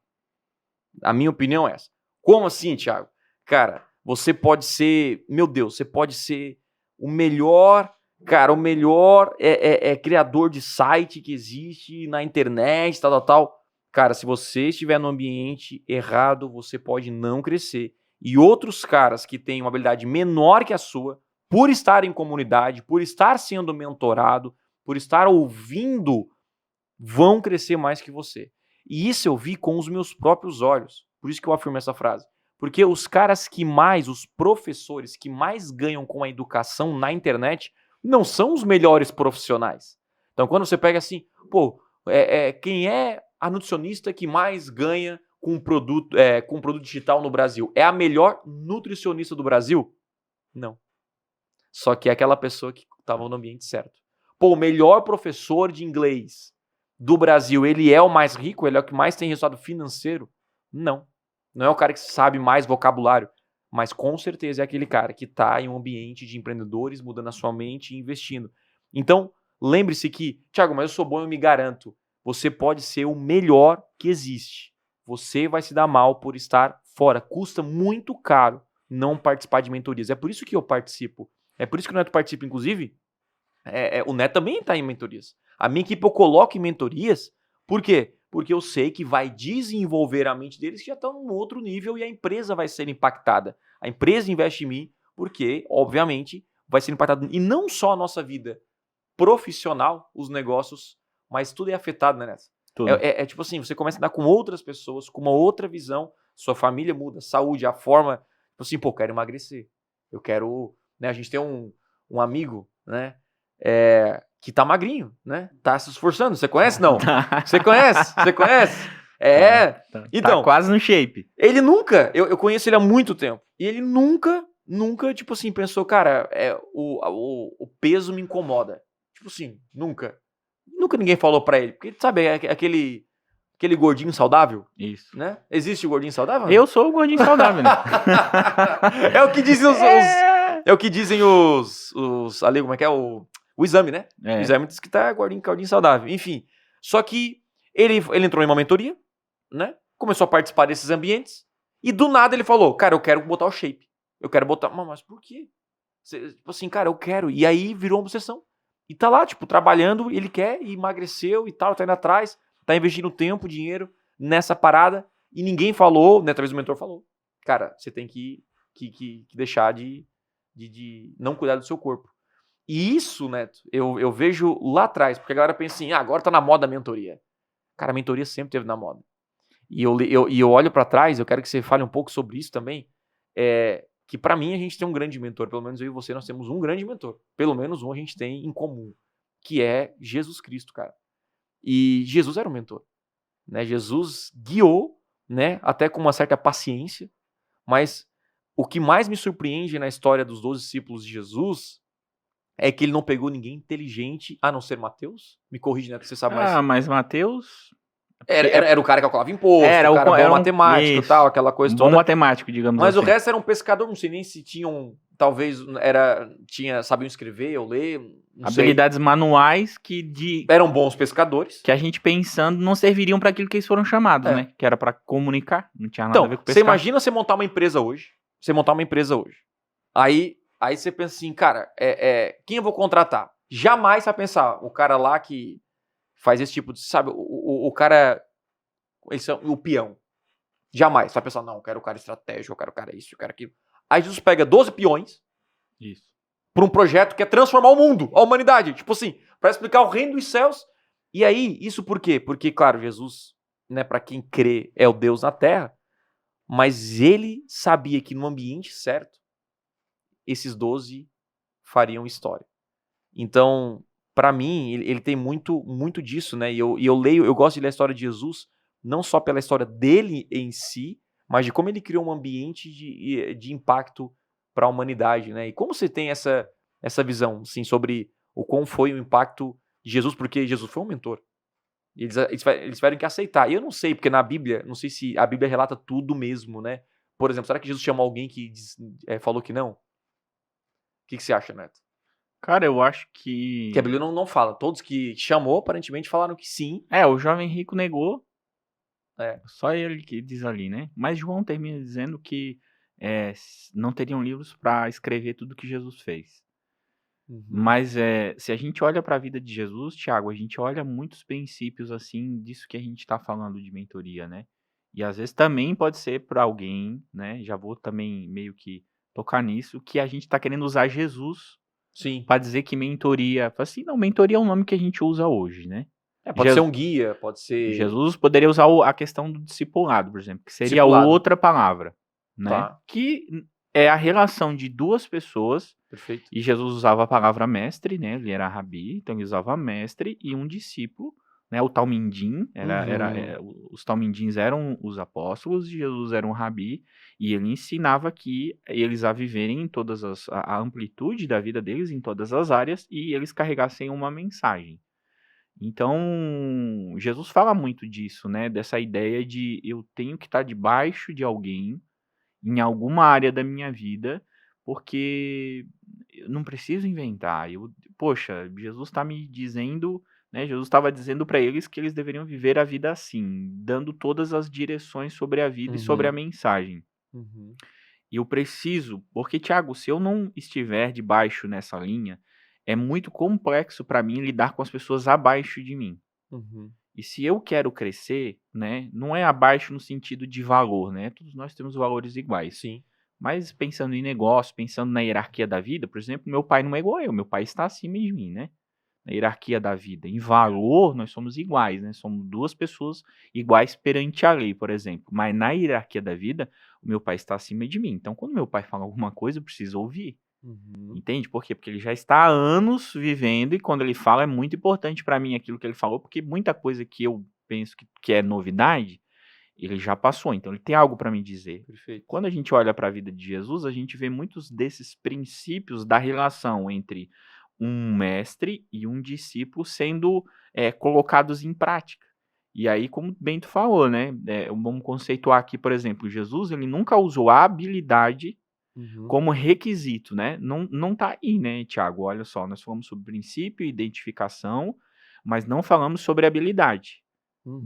A minha opinião é essa. Como assim, Thiago? Cara, você pode ser, meu Deus, você pode ser o melhor, cara, o melhor criador de site que existe na internet, tal. Cara, se você estiver no ambiente errado, você pode não crescer. E outros caras que têm uma habilidade menor que a sua, por estar em comunidade, por estar sendo mentorado, por estar ouvindo, vão crescer mais que você. E isso eu vi com os meus próprios olhos. Por isso que eu afirmo essa frase. Porque os caras que mais, os professores que mais ganham com a educação na internet, não são os melhores profissionais. Então, quando você pega assim, pô, quem é a nutricionista que mais ganha com produto digital no Brasil? É a melhor nutricionista do Brasil? Não. Só que é aquela pessoa que estava no ambiente certo. Pô, o melhor professor de inglês do Brasil, ele é o mais rico? Ele é o que mais tem resultado financeiro? Não. Não é o cara que sabe mais vocabulário, mas com certeza é aquele cara que está em um ambiente de empreendedores, mudando a sua mente e investindo. Então, lembre-se que, Thiago, mas eu sou bom, eu me garanto. Você pode ser o melhor que existe. Você vai se dar mal por estar fora. Custa muito caro não participar de mentorias. É por isso que eu participo. É por isso que o Neto participa, inclusive. O Neto também está em mentorias. A minha equipe eu coloco em mentorias. Por quê? Porque eu sei que vai desenvolver a mente deles que já estão num outro nível e a empresa vai ser impactada. A empresa investe em mim porque, obviamente, vai ser impactado. E não só a nossa vida profissional, os negócios, mas tudo é afetado, né, Neto? Tipo assim, você começa a andar com outras pessoas, com uma outra visão, sua família muda, saúde, a forma, tipo assim, pô, eu quero emagrecer. Eu quero, né, a gente tem um amigo, né, que tá magrinho, né? Tá se esforçando. Você conhece, não? Você conhece? Você conhece? Então,
tá quase no shape.
Ele nunca, eu conheço ele há muito tempo, e ele nunca, tipo assim, pensou, cara, o peso me incomoda. Tipo assim, nunca. Nunca ninguém falou pra ele. Porque, sabe, aquele gordinho saudável?
Isso.
Né? Existe o gordinho saudável?
Eu sou o gordinho saudável, né?
É o que dizem é o que dizem os ali, como é que é? O exame, né? O exame diz que tá gordinho saudável. Enfim, só que ele entrou em uma mentoria, né? Começou a participar desses ambientes e do nada ele falou, cara, eu quero botar o shape. Eu quero botar... Mas por quê? Tipo assim, cara, eu quero. E aí virou uma obsessão. E tá lá, tipo, trabalhando, ele quer, e emagreceu e tal, tá indo atrás, tá investindo tempo, dinheiro nessa parada e ninguém falou, né? Talvez o mentor falou, cara, você tem que deixar de não cuidar do seu corpo. E isso, Neto, eu vejo lá atrás, porque a galera pensa assim, agora tá na moda a mentoria. Cara, a mentoria sempre teve na moda. E eu olho pra trás, eu quero que você fale um pouco sobre isso também, que pra mim a gente tem um grande mentor, pelo menos eu e você, nós temos um grande mentor. Pelo menos um a gente tem em comum, que é Jesus Cristo, cara. E Jesus era um mentor, né? Jesus guiou, né, até com uma certa paciência, mas o que mais me surpreende na história dos 12 discípulos de Jesus é que ele não pegou ninguém inteligente, a não ser Mateus. Me corrige, né, que você sabe mais.
Mas Mateus...
Era o cara que calculava imposto, o cara bom matemático e tal, aquela coisa toda.
Bom matemático, digamos
mas
assim.
Mas o resto era um pescador, não sei nem se tinham, talvez, sabiam escrever ou ler, não
habilidades
sei.
Manuais
eram bons pescadores.
Que a gente pensando não serviriam para aquilo que eles foram chamados, né? Que era para comunicar, não tinha nada a ver com pescar.
Você imagina você montar uma empresa hoje, Aí você pensa assim, cara, quem eu vou contratar? Jamais você vai pensar, o cara lá que faz esse tipo de, sabe, o cara, o peão. Jamais. Você vai pensar, não, eu quero o cara estratégico, eu quero o cara isso, eu quero aquilo. Aí Jesus pega 12 peões para um projeto que é transformar o mundo, a humanidade. Tipo assim, para explicar o reino dos céus. E aí, isso por quê? Porque, claro, Jesus, né, para quem crê, é o Deus na terra, mas ele sabia que no ambiente certo, esses 12 fariam história. Então, para mim, ele tem muito, muito disso, né? E eu gosto de ler a história de Jesus, não só pela história dele em si, mas de como ele criou um ambiente de impacto para a humanidade, né? E como você tem essa visão, assim, sobre o quão foi o impacto de Jesus, porque Jesus foi um mentor. E eles tiveram que aceitar. E eu não sei, porque na Bíblia, não sei se a Bíblia relata tudo mesmo, né? Por exemplo, será que Jesus chamou alguém que falou que não? O que você acha, Neto?
Cara, eu acho que...
Que a Bíblia não fala. Todos que chamou, aparentemente, falaram que sim.
O jovem rico negou. Só ele que diz ali, né? Mas João termina dizendo que não teriam livros para escrever tudo que Jesus fez.
Uhum.
Mas se a gente olha para a vida de Jesus, Thiago, a gente olha muitos princípios assim disso que a gente está falando de mentoria, né? E às vezes também pode ser para alguém, né? Já vou também meio que tocar nisso, que a gente está querendo usar Jesus
Sim.
para dizer que mentoria, assim, não, mentoria é um nome que a gente usa hoje, né?
Pode ser um guia, pode ser...
Jesus poderia usar a questão do discipulado, por exemplo, que seria
Discipulado.
outra palavra, né?
Tá.
Que é a relação de duas pessoas.
Perfeito.
E Jesus usava a palavra mestre, né? Ele era rabi, então ele usava mestre e um discípulo, né? O talmidim, os talmidins eram os apóstolos e Jesus era um rabi, e ele ensinava que eles a viverem em todas a amplitude da vida deles, em todas as áreas, e eles carregassem uma mensagem. Então, Jesus fala muito disso, né? Dessa ideia de eu tenho que estar debaixo de alguém em alguma área da minha vida, porque eu não preciso inventar. Poxa, Jesus está me dizendo, né? Jesus estava dizendo para eles que eles deveriam viver a vida assim, dando todas as direções sobre a vida e sobre a mensagem.
Uhum.
E eu preciso, porque, Thiago, se eu não estiver debaixo nessa linha, é muito complexo para mim lidar com as pessoas abaixo de mim.
Uhum.
E se eu quero crescer, né, não é abaixo no sentido de valor, né? Todos nós temos valores iguais.
Sim.
Mas pensando em negócio, pensando na hierarquia da vida, por exemplo, meu pai não é igual eu, meu pai está acima de mim, né? Na hierarquia da vida. Em valor, nós somos iguais, né? Somos duas pessoas iguais perante a lei, por exemplo. Mas na hierarquia da vida, o meu pai está acima de mim. Então, quando meu pai fala alguma coisa, eu preciso ouvir.
Uhum.
Entende? Por quê? Porque ele já está há anos vivendo e quando ele fala é muito importante para mim aquilo que ele falou, porque muita coisa que eu penso que é novidade, ele já passou, então ele tem algo para me dizer.
Perfeito.
Quando a gente olha para a vida de Jesus, a gente vê muitos desses princípios da relação entre um mestre e um discípulo sendo colocados em prática. E aí, como bem tu falou, né? Vamos conceituar aqui, por exemplo, Jesus, ele nunca usou a habilidade como requisito, né? Não tá aí, né, Thiago? Olha só, nós falamos sobre princípio e identificação, mas não falamos sobre habilidade.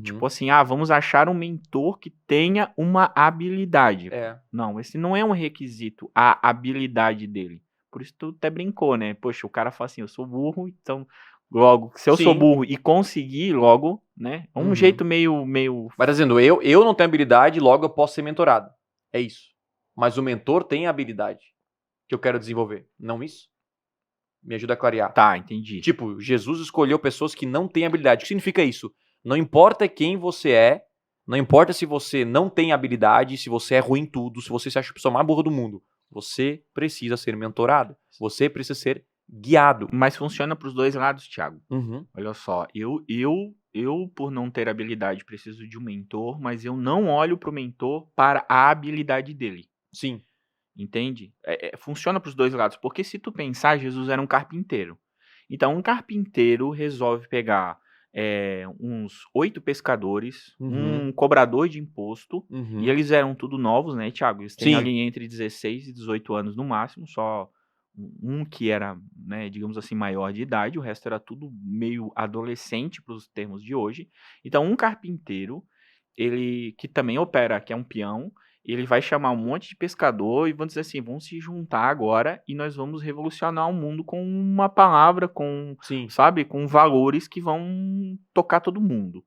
Tipo assim, vamos achar um mentor que tenha uma habilidade. Não, esse não é um requisito, a habilidade dele. Por isso tu até brincou, né? Poxa, o cara fala assim, eu sou burro, então logo, se eu sou burro e conseguir, logo, né? É um jeito meio...
Mas tá dizendo, eu não tenho habilidade, logo eu posso ser mentorado. É isso. Mas o mentor tem a habilidade que eu quero desenvolver. Não isso? Me ajuda a clarear.
Tá, entendi.
Tipo, Jesus escolheu pessoas que não têm habilidade. O que significa isso? Não importa quem você é, não importa se você não tem habilidade, se você é ruim em tudo, se você se acha a pessoa mais burra do mundo. Você precisa ser mentorado. Você precisa ser guiado.
Mas funciona para os dois lados, Thiago.
Uhum.
Olha só, eu, por não ter habilidade, preciso de um mentor, mas eu não olho para o mentor para a habilidade dele.
Sim.
Entende? Funciona para os dois lados. Porque se tu pensar, Jesus era um carpinteiro. Então, um carpinteiro resolve pegar uns 8 pescadores, um cobrador de imposto, e eles eram tudo novos, né, Thiago? Eles têm ali entre 16 e 18 anos no máximo, só um que era, né, digamos assim, maior de idade, o resto era tudo meio adolescente para os termos de hoje. Então, um carpinteiro, ele que também opera, que é um peão, ele vai chamar um monte de pescador e vão dizer assim, vamos se juntar agora e nós vamos revolucionar o mundo com uma palavra, sabe, com valores que vão tocar todo mundo.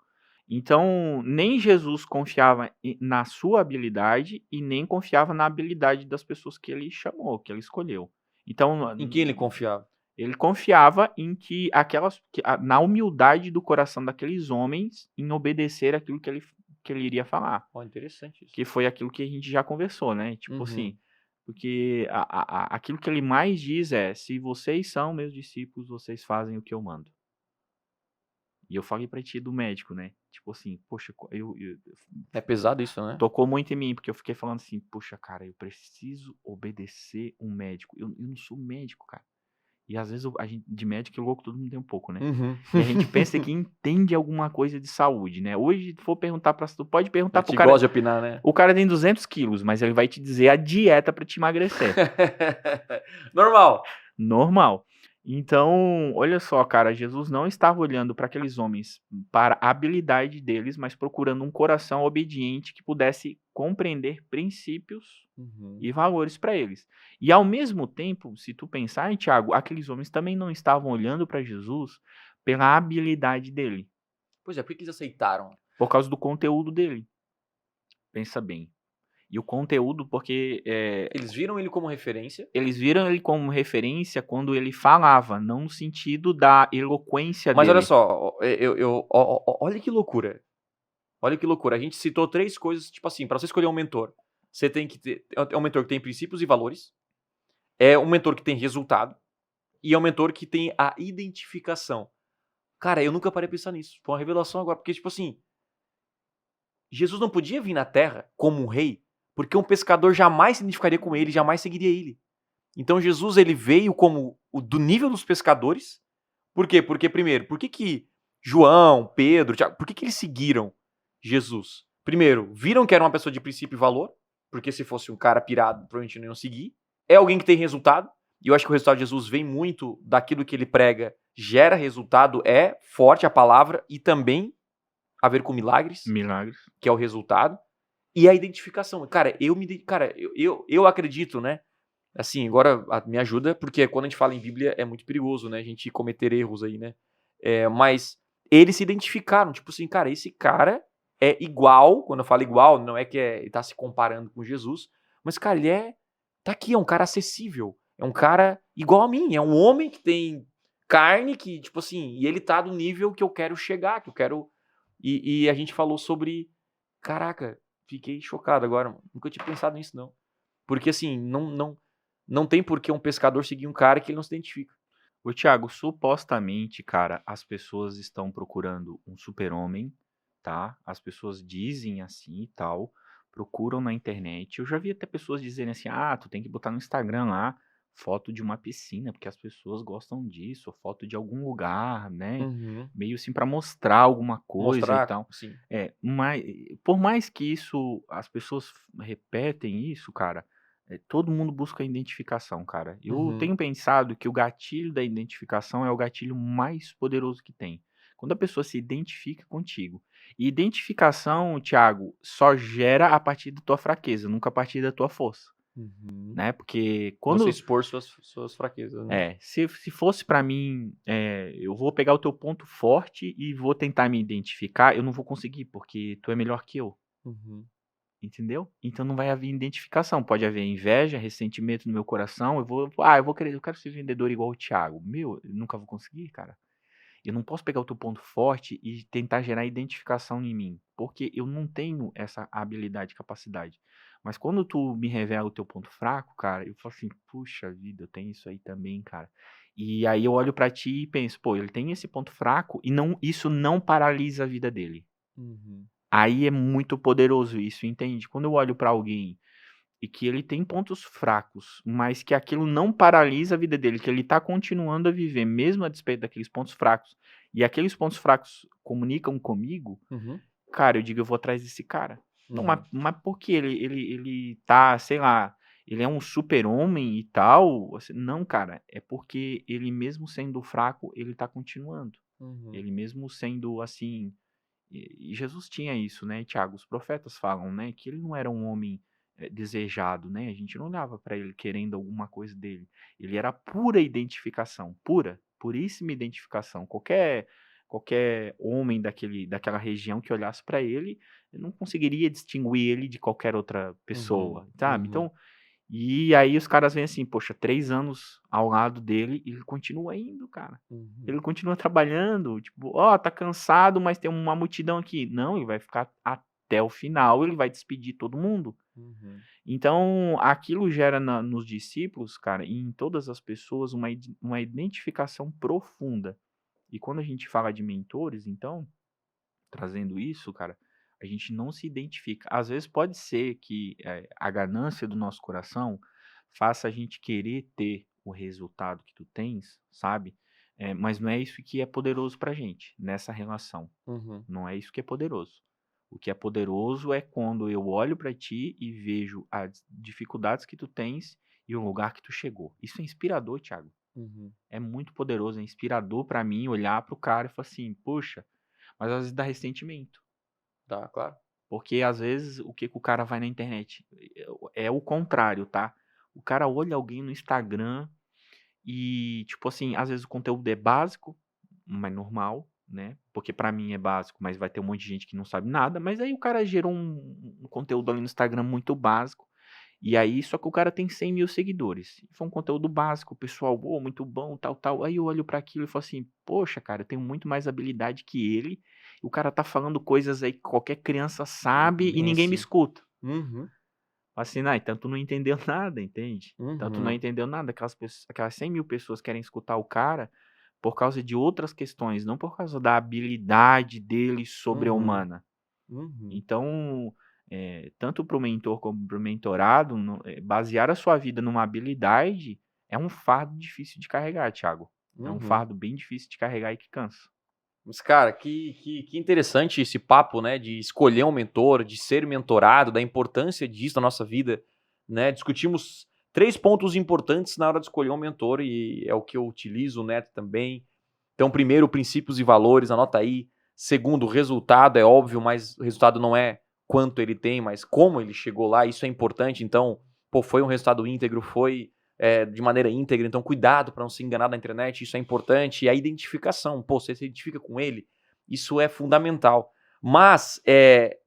Então, nem Jesus confiava na sua habilidade e nem confiava na habilidade das pessoas que ele chamou, que ele escolheu. Então,
em quem ele confiava?
Ele confiava em que na humildade do coração daqueles homens em obedecer aquilo que ele iria falar.
Interessante isso.
Que foi aquilo que a gente já conversou, né? Tipo assim, porque aquilo que ele mais diz é, se vocês são meus discípulos, vocês fazem o que eu mando. E eu falei pra ti do médico, né? Tipo assim, poxa,
é pesado isso, né?
Tocou muito em mim, porque eu fiquei falando assim, poxa, cara, eu preciso obedecer um médico. Eu não sou médico, cara. E às vezes a gente, de médico e louco, todo mundo tem um pouco, né? E a gente pensa que entende alguma coisa de saúde, né? Hoje, se for perguntar tu pode perguntar pro cara.
Gosta de opinar, né?
O cara tem 200 quilos, mas ele vai te dizer a dieta pra te emagrecer.
Normal.
Então, olha só, cara, Jesus não estava olhando para aqueles homens para a habilidade deles, mas procurando um coração obediente que pudesse compreender princípios
Uhum.
e valores para eles. E ao mesmo tempo, se tu pensar, em Tiago, aqueles homens também não estavam olhando para Jesus pela habilidade dele,
Pois é, por que que eles aceitaram?
por causa do conteúdo dele. Pensa bem. E o conteúdo, porque
Eles viram ele como referência.
eles viram ele como referência quando ele falava, não no sentido da eloquência
Mas olha
dele.
só, olha que loucura. Olha que loucura. A gente citou 3 coisas, tipo assim, pra você escolher um mentor, você tem que ter é um mentor que tem princípios e valores, é um mentor que tem resultado, e é um mentor que tem a identificação. Cara, eu nunca parei pra pensar nisso. Foi uma revelação agora, porque, tipo assim, Jesus não podia vir na Terra como um rei, porque um pescador jamais se identificaria com ele, jamais seguiria ele. Então Jesus, ele veio como o do nível dos pescadores. Por quê? Porque primeiro, por que que João, Pedro, Tiago, por que que eles seguiram Jesus? Primeiro, viram que era uma pessoa de princípio e valor, porque se fosse um cara pirado, provavelmente não iam seguir. É alguém que tem resultado, e eu acho que o resultado de Jesus vem muito daquilo que ele prega, gera resultado, é forte a palavra e também a ver com milagres,
Milagres.
que é o resultado, e a identificação. Cara, eu acredito, né? Assim, agora me ajuda, porque quando a gente fala em Bíblia é muito perigoso, né? A gente cometer erros aí, né? Mas eles se identificaram, tipo assim, cara, esse cara é igual, quando eu falo igual, não é que ele tá se comparando com Jesus, mas, cara, tá aqui, é um cara acessível, é um cara igual a mim, é um homem que tem carne, que, tipo assim, e ele tá do nível que eu quero chegar, que eu quero. E a gente falou sobre. Caraca, fiquei chocado agora, mano. Nunca tinha pensado nisso, não. Porque assim, não tem por que um pescador seguir um cara que ele não se identifica.
Ô, Thiago, supostamente, cara, as pessoas estão procurando um super-homem, tá? As pessoas dizem assim e tal, procuram na internet. Eu já vi até pessoas dizerem assim: ah, tu tem que botar no Instagram lá foto de uma piscina, porque as pessoas gostam disso, ou foto de algum lugar, né?
Uhum.
Meio assim pra mostrar alguma coisa e
Mostrar,
tal.
sim.
Mas por mais que isso, as pessoas repetem isso, cara, todo mundo busca identificação, cara. Eu
Uhum.
tenho pensado que o gatilho da identificação é o gatilho mais poderoso que tem. Quando a pessoa se identifica contigo. E identificação, Thiago, só gera a partir da tua fraqueza, nunca a partir da tua força,
Uhum.
né? Porque
Você
quando
expor suas fraquezas, né?
se fosse pra mim, eu vou pegar o teu ponto forte e vou tentar me identificar, eu não vou conseguir, porque tu é melhor que eu.
Uhum.
Entendeu? Então não vai haver identificação, pode haver inveja, ressentimento no meu coração, eu quero ser vendedor igual o Thiago. Meu, eu nunca vou conseguir, cara. Eu não posso pegar o teu ponto forte e tentar gerar identificação em mim, porque eu não tenho essa habilidade e capacidade. Mas quando tu me revela o teu ponto fraco, cara, eu falo assim: "Puxa vida, eu tenho isso aí também, cara". E aí eu olho pra ti e penso: "Pô, ele tem esse ponto fraco e não isso não paralisa a vida dele".
Uhum.
Aí é muito poderoso isso, entende? Quando eu olho pra alguém e que ele tem pontos fracos, mas que aquilo não paralisa a vida dele, que ele tá continuando a viver mesmo a despeito daqueles pontos fracos, e aqueles pontos fracos comunicam comigo,
Uhum.
cara, eu digo: "Eu vou atrás desse cara". Não, mas
Uhum.
mas por que ele tá, sei lá, ele é um super-homem e tal, assim não, cara, é porque ele mesmo sendo fraco, ele tá continuando.
Uhum.
Ele mesmo sendo, assim, e Jesus tinha isso, né, Tiago, os profetas falam, né, que ele não era um homem, desejado, né, a gente não olhava para ele querendo alguma coisa dele. Ele era pura identificação, pura, puríssima identificação. Qualquer homem daquela região que olhasse para ele, não conseguiria distinguir ele de qualquer outra pessoa,
Uhum.
sabe.
Uhum.
Então e aí os caras vêm assim, poxa, 3 anos ao lado dele e ele continua indo, cara.
Uhum.
Ele continua trabalhando, tipo: "Ó, tá cansado, mas tem uma multidão aqui". Não, ele vai ficar até o final, ele vai despedir todo mundo.
Uhum.
Então, aquilo gera nos discípulos, cara, e em todas as pessoas uma identificação profunda. E quando a gente fala de mentores, então, trazendo isso, cara, a gente não se identifica. Às vezes pode ser que, a ganância do nosso coração faça a gente querer ter o resultado que tu tens, sabe, mas não é isso que é poderoso pra gente, nessa relação.
Uhum.
Não é isso que é poderoso. O que é poderoso é quando eu olho pra ti e vejo as dificuldades que tu tens e o lugar que tu chegou. Isso é inspirador, Thiago.
Uhum.
É muito poderoso, é inspirador pra mim olhar pro cara e falar assim, poxa, mas às vezes dá ressentimento.
Tá, claro.
Porque às vezes o que que o cara vai na internet? É o contrário, tá? O cara olha alguém no Instagram e, tipo assim, às vezes o conteúdo é básico, mas normal, né? Porque pra mim é básico, mas vai ter um monte de gente que não sabe nada. Mas aí o cara gerou um conteúdo ali no Instagram muito básico. E aí, só que o cara tem 100 mil seguidores. Foi um conteúdo básico, o pessoal, oh, muito bom, tal, tal. Aí eu olho pra aquilo e falo assim, poxa, cara, eu tenho muito mais habilidade que ele. O cara tá falando coisas aí que qualquer criança sabe e ninguém me
Sim.
escuta.
Uhum.
Assim, ah, então tu não entendeu nada, entende? Então tu não
Uhum.
entendeu nada. Aquelas 100 mil pessoas querem escutar o cara por causa de outras questões, não por causa da habilidade dele sobre a
Uhum.
humana.
Uhum.
Então, tanto para o mentor como para o mentorado, basear a sua vida numa habilidade é um fardo difícil de carregar, Thiago. É um
Uhum.
fardo bem difícil de carregar e que cansa.
Mas, cara, que interessante esse papo, né? De escolher um mentor, de ser mentorado, da importância disso na nossa vida, né? Discutimos 3 pontos importantes na hora de escolher um mentor e é o que eu utilizo, o Neto também. Então, primeiro, princípios e valores, anota aí. Segundo, resultado, é óbvio, mas o resultado não é quanto ele tem, mas como ele chegou lá, isso é importante. Então, pô, foi um resultado íntegro, foi de maneira íntegra, então cuidado para não se enganar na internet, isso é importante. E a identificação, pô, você se identifica com ele, isso é fundamental. Mas,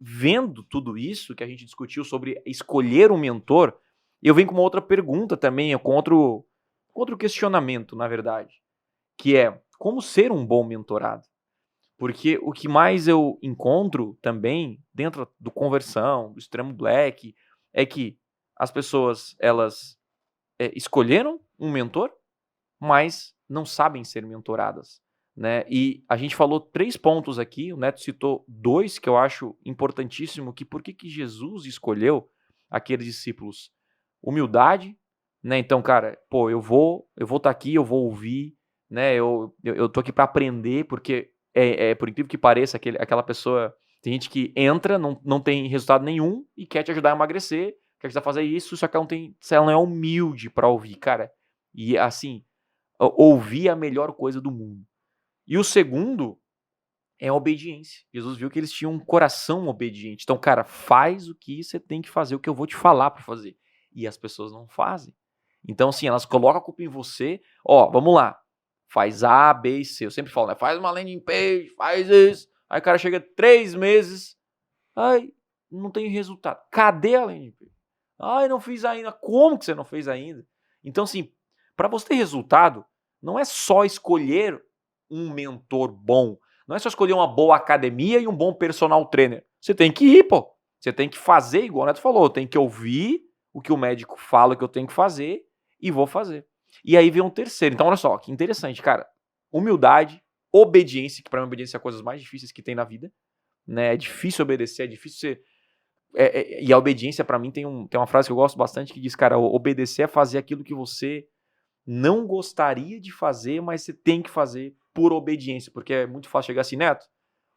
vendo tudo isso que a gente discutiu sobre escolher um mentor, eu venho com uma outra pergunta também, com outro questionamento, na verdade, que é como ser um bom mentorado? Porque o que mais eu encontro também dentro do conversão, do extremo black, é que as pessoas elas escolheram um mentor, mas não sabem ser mentoradas, né? E a gente falou 3 pontos aqui, o Neto citou 2 que eu acho importantíssimo, que por que Jesus escolheu aqueles discípulos? Humildade, né? Então, cara, pô, eu vou estar aqui, eu vou ouvir, né? Eu tô aqui para aprender, porque por incrível que pareça, aquela pessoa, tem gente que entra, não tem resultado nenhum e quer te ajudar a emagrecer, quer te ajudar a fazer isso, só que ela não é humilde para ouvir, cara. E assim, ouvir é a melhor coisa do mundo. E o segundo é a obediência. Jesus viu que eles tinham um coração obediente. Então, cara, faz o que você tem que fazer, o que eu vou te falar para fazer. E as pessoas não fazem. Então, assim, elas colocam a culpa em você. Ó, vamos lá. Faz A, B e C. Eu sempre falo, né? Faz uma landing page, faz isso. Aí o cara chega 3 meses. Ai, não tem resultado. Cadê a landing page? Ai, não fiz ainda. Como que você não fez ainda? Então, assim, para você ter resultado, não é só escolher um mentor bom. Não é só escolher uma boa academia e um bom personal trainer. Você tem que ir, pô. Você tem que fazer igual o Neto falou. Eu tenho que ouvir o que o médico fala que eu tenho que fazer e vou fazer. E aí vem um terceiro. Então, olha só, que interessante, cara. Humildade, obediência, que para mim obediência é uma das coisas mais difíceis que tem na vida. Né? É difícil obedecer, é difícil ser e a obediência, pra mim, tem uma frase que eu gosto bastante que diz, cara, obedecer é fazer aquilo que você não gostaria de fazer, mas você tem que fazer por obediência. Porque é muito fácil chegar assim, Neto,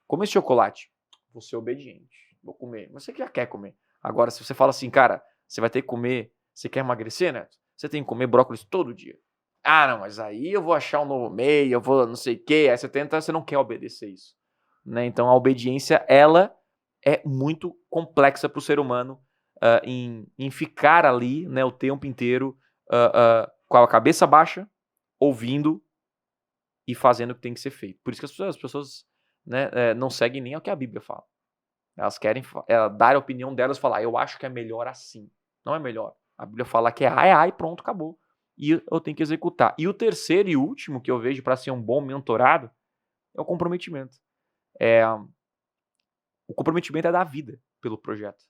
come esse chocolate. Vou ser obediente, vou comer. Mas você já quer comer. Agora, se você fala assim, cara, você vai ter que comer, você quer emagrecer, Neto? Você tem que comer brócolis todo dia. Ah, não, mas aí eu vou achar um novo meio, eu vou não sei o quê. Aí você não quer obedecer isso. Né? Então, a obediência, ela é muito complexa para o ser humano em ficar ali, né, o tempo inteiro com a cabeça baixa, ouvindo e fazendo o que tem que ser feito. Por isso que as pessoas né, não seguem nem o que a Bíblia fala. Elas querem dar a opinião delas e falar, eu acho que é melhor assim. Não é melhor. A Bíblia fala que é A e pronto, acabou. E eu tenho que executar. E o terceiro e último que eu vejo para ser um bom mentorado é o comprometimento. O comprometimento é dar vida pelo projeto.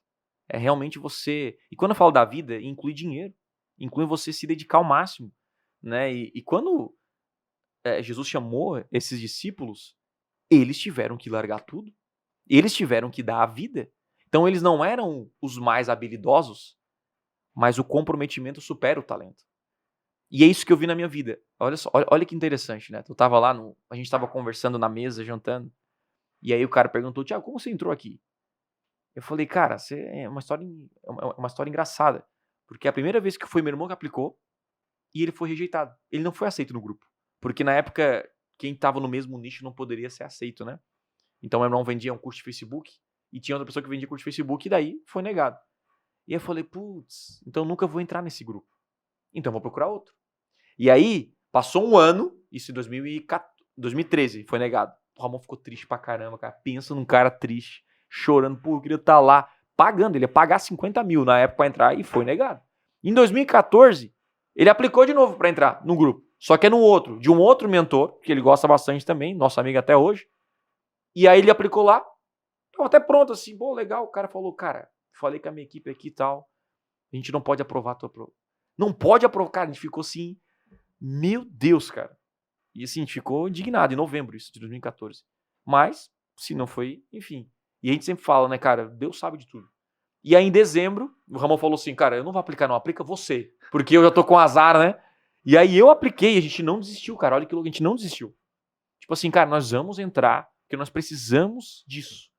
É realmente você. E quando eu falo da vida, inclui dinheiro. Inclui você se dedicar ao máximo. Né? E quando Jesus chamou esses discípulos, eles tiveram que largar tudo. Eles tiveram que dar a vida. Então eles não eram os mais habilidosos, mas o comprometimento supera o talento. E é isso que eu vi na minha vida. Olha só, olha que interessante, né? Eu tava lá, a gente tava conversando na mesa, jantando, e aí o cara perguntou, Tiago, como você entrou aqui? Eu falei, cara, é uma história engraçada. Porque a primeira vez que foi meu irmão que aplicou, E ele foi rejeitado. Ele não foi aceito no grupo. Porque na época, quem estava no mesmo nicho não poderia ser aceito, né? Então meu irmão vendia um curso de Facebook e tinha outra pessoa que vendia curso de Facebook e daí foi negado. E eu falei, putz, então eu nunca vou entrar nesse grupo. Então eu vou procurar outro. E aí, passou um ano, isso em 2013, foi negado. O Ramon ficou triste pra caramba, cara. Pensa num cara triste, chorando, pô, eu queria estar lá, pagando. Ele ia pagar 50 mil na época pra entrar e foi negado. Em 2014, ele aplicou de novo pra entrar no grupo. Só que é no outro, de um outro mentor, que ele gosta bastante também, nosso amigo até hoje. E aí ele aplicou lá, tava até pronto assim, pô, legal. O cara falou, cara, falei com a minha equipe aqui e tal, a gente não pode aprovar a tua prova. Não pode aprovar, cara, a gente ficou assim, meu Deus, cara. E assim, a gente ficou indignado em novembro, isso, de 2014. Mas, se não foi, enfim. E a gente sempre fala, né, cara, Deus sabe de tudo. E aí em dezembro, o Ramon falou assim, cara, eu não vou aplicar não, aplica você. Porque eu já tô com azar, né? E aí eu apliquei, a gente não desistiu, cara, olha que louco, a gente não desistiu. Tipo assim, cara, nós vamos entrar, porque nós precisamos disso.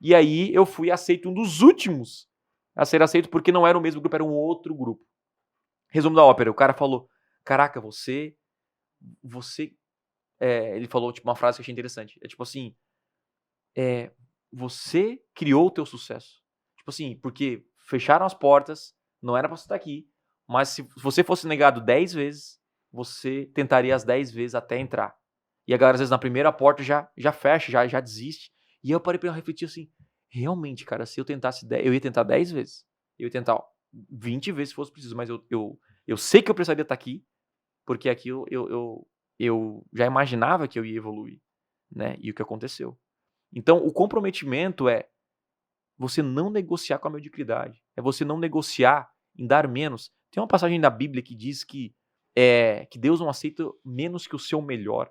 E aí eu fui aceito, um dos últimos a ser aceito, porque não era o mesmo grupo, era um outro grupo. Resumo da ópera, o cara falou, caraca, você, ele falou tipo uma frase que eu achei interessante, é tipo assim, você criou o teu sucesso. Tipo assim, porque fecharam as portas, não era pra você estar aqui, mas se você fosse negado 10 vezes, você tentaria as 10 vezes até entrar. E a galera, às vezes, na primeira porta já fecha, já desiste. E eu parei pra refletir assim, realmente, cara, se eu tentasse 10, eu ia tentar 10 vezes. Eu ia tentar 20 vezes se fosse preciso, mas eu sei que eu precisaria estar aqui, porque aqui eu já imaginava que eu ia evoluir, né? E o que aconteceu. Então, o comprometimento é você não negociar com a mediocridade. É você não negociar em dar menos. Tem uma passagem da Bíblia que diz que Deus não aceita menos que o seu melhor.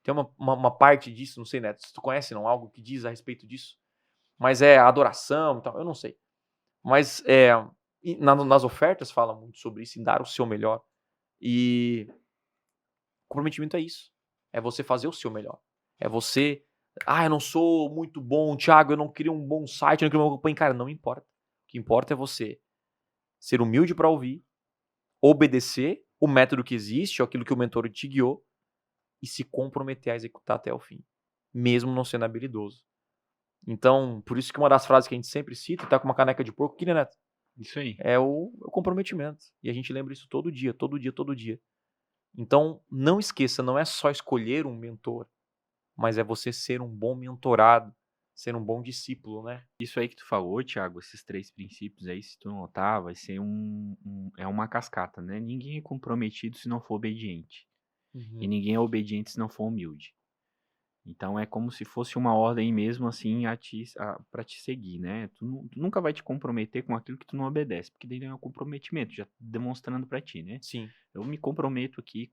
Tem uma parte disso, não sei, Neto, se tu conhece não, algo que diz a respeito disso. Mas é adoração e tal, eu não sei. Mas nas ofertas fala muito sobre isso, em dar o seu melhor. E comprometimento é isso. É você fazer o seu melhor. É você... eu não sou muito bom, Thiago, eu não queria um bom site, eu não queria uma campanha. Cara, não importa. O que importa é você ser humilde para ouvir, obedecer o método que existe, ou aquilo que o mentor te guiou, e se comprometer a executar até o fim, mesmo não sendo habilidoso. Então, por isso que uma das frases que a gente sempre cita, tá com uma caneca de porco aqui, né, Neto?
Isso aí.
É o comprometimento. E a gente lembra isso todo dia, todo dia, todo dia. Então, não esqueça, não é só escolher um mentor, mas é você ser um bom mentorado, ser um bom discípulo, né?
Isso aí que tu falou, Thiago, esses 3 princípios aí, se tu notar, vai ser é uma cascata, né? Ninguém é comprometido se não for obediente. E ninguém é obediente se não for humilde. Então é como se fosse uma ordem mesmo assim para te seguir, né? Tu nunca vai te comprometer com aquilo que tu não obedece, porque daí não é um comprometimento, já demonstrando para ti, né?
Sim.
Eu me comprometo aqui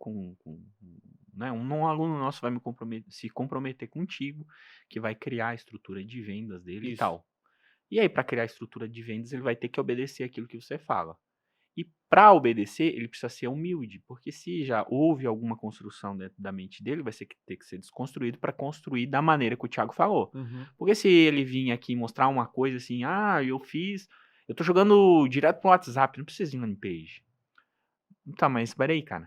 né? Um aluno nosso vai se comprometer contigo, que vai criar a estrutura de vendas dele e
Isso.
tal. E aí, para criar a estrutura de vendas, ele vai ter que obedecer aquilo que você fala. E para obedecer, ele precisa ser humilde, porque se já houve alguma construção dentro da mente dele, vai ter que ser desconstruído para construir da maneira que o Thiago falou. Porque se ele vir aqui mostrar uma coisa assim, eu tô jogando direto pro WhatsApp, não precisa de landing page. Tá, mas peraí, cara.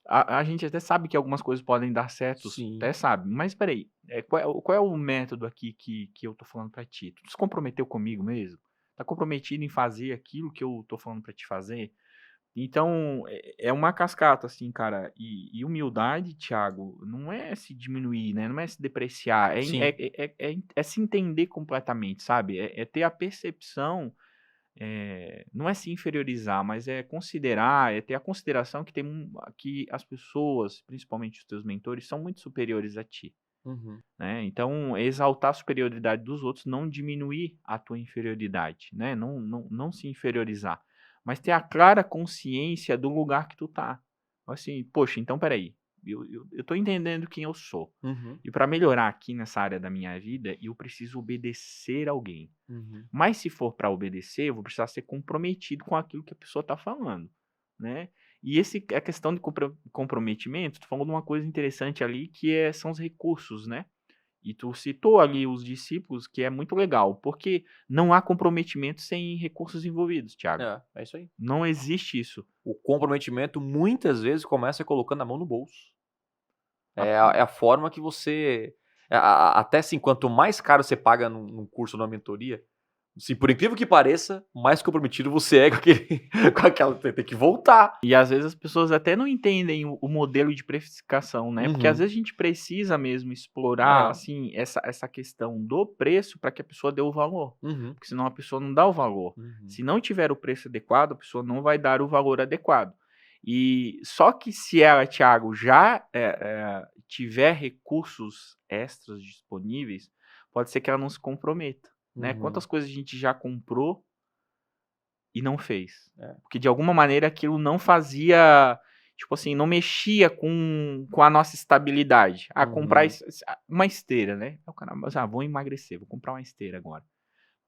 A gente até sabe que algumas coisas podem dar certo,
Sim.
até sabe, mas peraí, qual é o método aqui que eu tô falando para ti? Tu se comprometeu comigo mesmo? Tá comprometido em fazer aquilo que eu tô falando para te fazer? Então, é uma cascata, assim, cara. E humildade, Thiago, não é se diminuir, né? Não é se depreciar.
Sim.
É se entender completamente, sabe? É ter a percepção. Não é se inferiorizar, mas é considerar, é ter a consideração que as pessoas, principalmente os teus mentores, são muito superiores a ti. Né? Então, exaltar a superioridade dos outros, não diminuir a tua inferioridade, né? Não se inferiorizar, mas ter a clara consciência do lugar que tu tá. Assim, poxa, então peraí, eu tô entendendo quem eu sou. E para melhorar aqui nessa área da minha vida, eu preciso obedecer alguém. Mas se for para obedecer, eu vou precisar ser comprometido com aquilo que a pessoa tá falando, né? E a questão de comprometimento, tu falou de uma coisa interessante ali, que são os recursos, né? E tu citou ali os discípulos, que é muito legal, porque não há comprometimento sem recursos envolvidos, Thiago.
É isso aí.
Não existe isso.
O comprometimento muitas vezes começa colocando a mão no bolso. É a forma que você... Até assim, quanto mais caro você paga num curso, numa mentoria, assim, por incrível que pareça, mais comprometido você é com aquela... Tem que voltar.
E às vezes as pessoas até não entendem o modelo de precificação, né? Porque às vezes a gente precisa mesmo explorar assim, essa questão do preço para que a pessoa dê o valor. Porque senão a pessoa não dá o valor. Se não tiver o preço adequado, a pessoa não vai dar o valor adequado. E só que se ela, Thiago, já tiver recursos extras disponíveis, pode ser que ela não se comprometa. Né? Quantas coisas a gente já comprou e não fez? Porque de alguma maneira aquilo não fazia, tipo assim, não mexia com a nossa estabilidade. Comprar uma esteira, né? O cara, vou emagrecer, vou comprar uma esteira agora.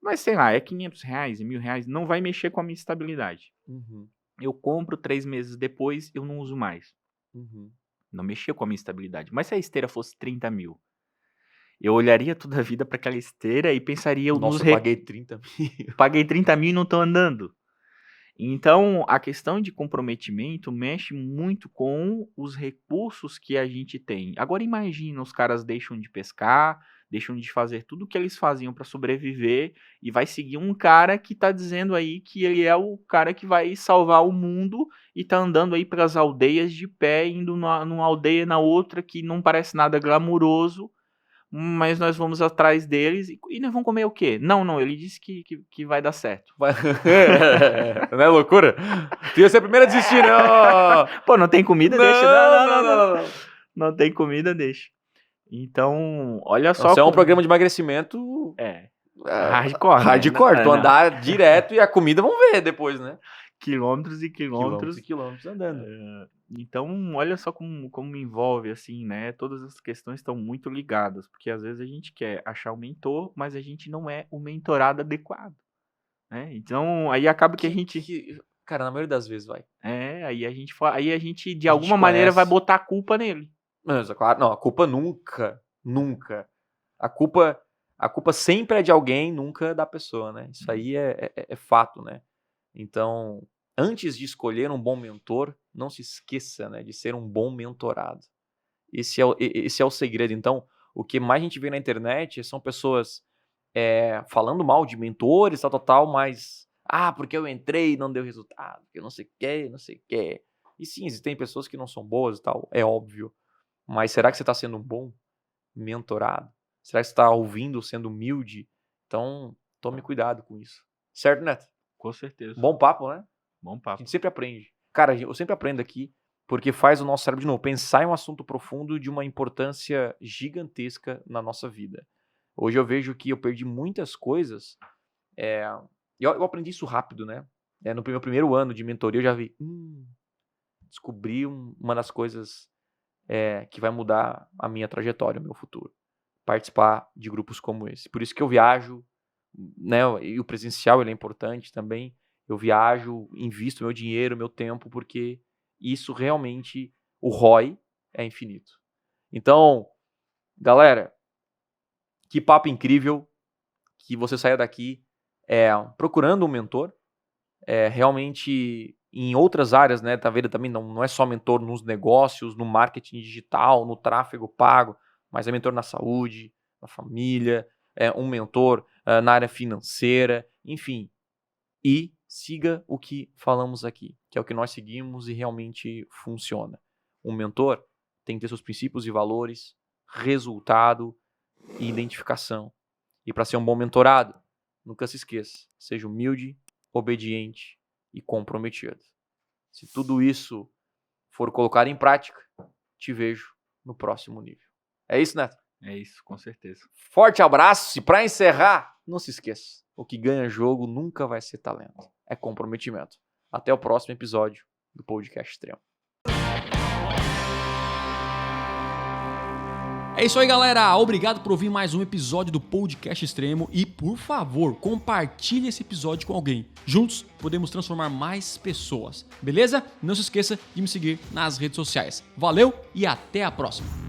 Mas sei lá, é R$500, R$1.000, não vai mexer com a minha estabilidade. Eu compro 3 meses depois, eu não uso mais. Não mexia com a minha estabilidade. Mas se a esteira fosse 30 mil, eu olharia toda a vida para aquela esteira e pensaria...
Nossa, eu paguei 30 mil.
Paguei 30 mil e não estou andando. Então, a questão de comprometimento mexe muito com os recursos que a gente tem. Agora imagina, os caras deixam de pescar, deixam de fazer tudo o que eles faziam para sobreviver e vai seguir um cara que está dizendo aí que ele é o cara que vai salvar o mundo e tá andando aí pelas aldeias de pé, indo numa aldeia na outra que não parece nada glamuroso, mas nós vamos atrás deles e nós vamos comer o quê? Não, ele disse que vai dar certo.
Não é loucura? Tu ia ser a primeira a desistir, né?
Pô, não tem comida? Deixa. Não tem comida, deixa. Então, olha só.
Isso é um programa de emagrecimento...
Hardcore.
Hardcore. Tu andar direto e a comida vamos ver depois, né?
Quilômetros e quilômetros.
Quilômetros andando.
Então, olha só como envolve, assim, né? Todas as questões estão muito ligadas, porque às vezes a gente quer achar o mentor, mas a gente não é o mentorado adequado, né? Então, aí acaba que a gente...
Cara, na maioria das vezes vai.
Aí a gente de alguma maneira vai botar a culpa nele.
Mas, claro, não, a culpa nunca. A culpa sempre é de alguém, nunca da pessoa, né? Isso aí é fato, né? Então, antes de escolher um bom mentor, não se esqueça, né, de ser um bom mentorado. Esse é o segredo. Então, o que mais a gente vê na internet são pessoas falando mal de mentores, tal, mas... porque eu entrei e não deu resultado, porque eu não sei o que. E sim, existem pessoas que não são boas e tal, é óbvio. Mas será que você está sendo um bom mentorado? Será que você está ouvindo, sendo humilde? Então, tome cuidado com isso. Certo, Neto?
Com certeza.
Bom papo, né?
Bom
A
papo.
gente sempre aprende. Cara, eu sempre aprendo aqui, porque faz o nosso cérebro, de novo, pensar em um assunto profundo de uma importância gigantesca na nossa vida. Hoje eu vejo que eu perdi muitas coisas. Eu aprendi isso rápido, né? No meu primeiro ano de mentoria eu já vi... descobri uma das coisas que vai mudar a minha trajetória, o meu futuro. Participar de grupos como esse. Por isso que eu viajo, né? E o presencial ele é importante também. Eu viajo, invisto meu dinheiro, meu tempo, porque isso realmente, o ROI é infinito. Então, galera, que papo incrível que você saia daqui procurando um mentor, realmente em outras áreas, né? Tá vendo também, não é só mentor nos negócios, no marketing digital, no tráfego pago, mas é mentor na saúde, na família, um mentor na área financeira, enfim. E siga o que falamos aqui, que é o que nós seguimos e realmente funciona. Um mentor tem que ter seus princípios e valores, resultado e identificação. E para ser um bom mentorado, nunca se esqueça, seja humilde, obediente e comprometido. Se tudo isso for colocado em prática, te vejo no próximo nível. É isso, Neto?
É isso, com certeza.
Forte abraço e para encerrar, não se esqueça, o que ganha jogo nunca vai ser talento, é comprometimento. Até o próximo episódio do Podcast Extremo.
É isso aí, galera. Obrigado por ouvir mais um episódio do Podcast Extremo e, por favor, compartilhe esse episódio com alguém. Juntos, podemos transformar mais pessoas. Beleza? Não se esqueça de me seguir nas redes sociais. Valeu e até a próxima.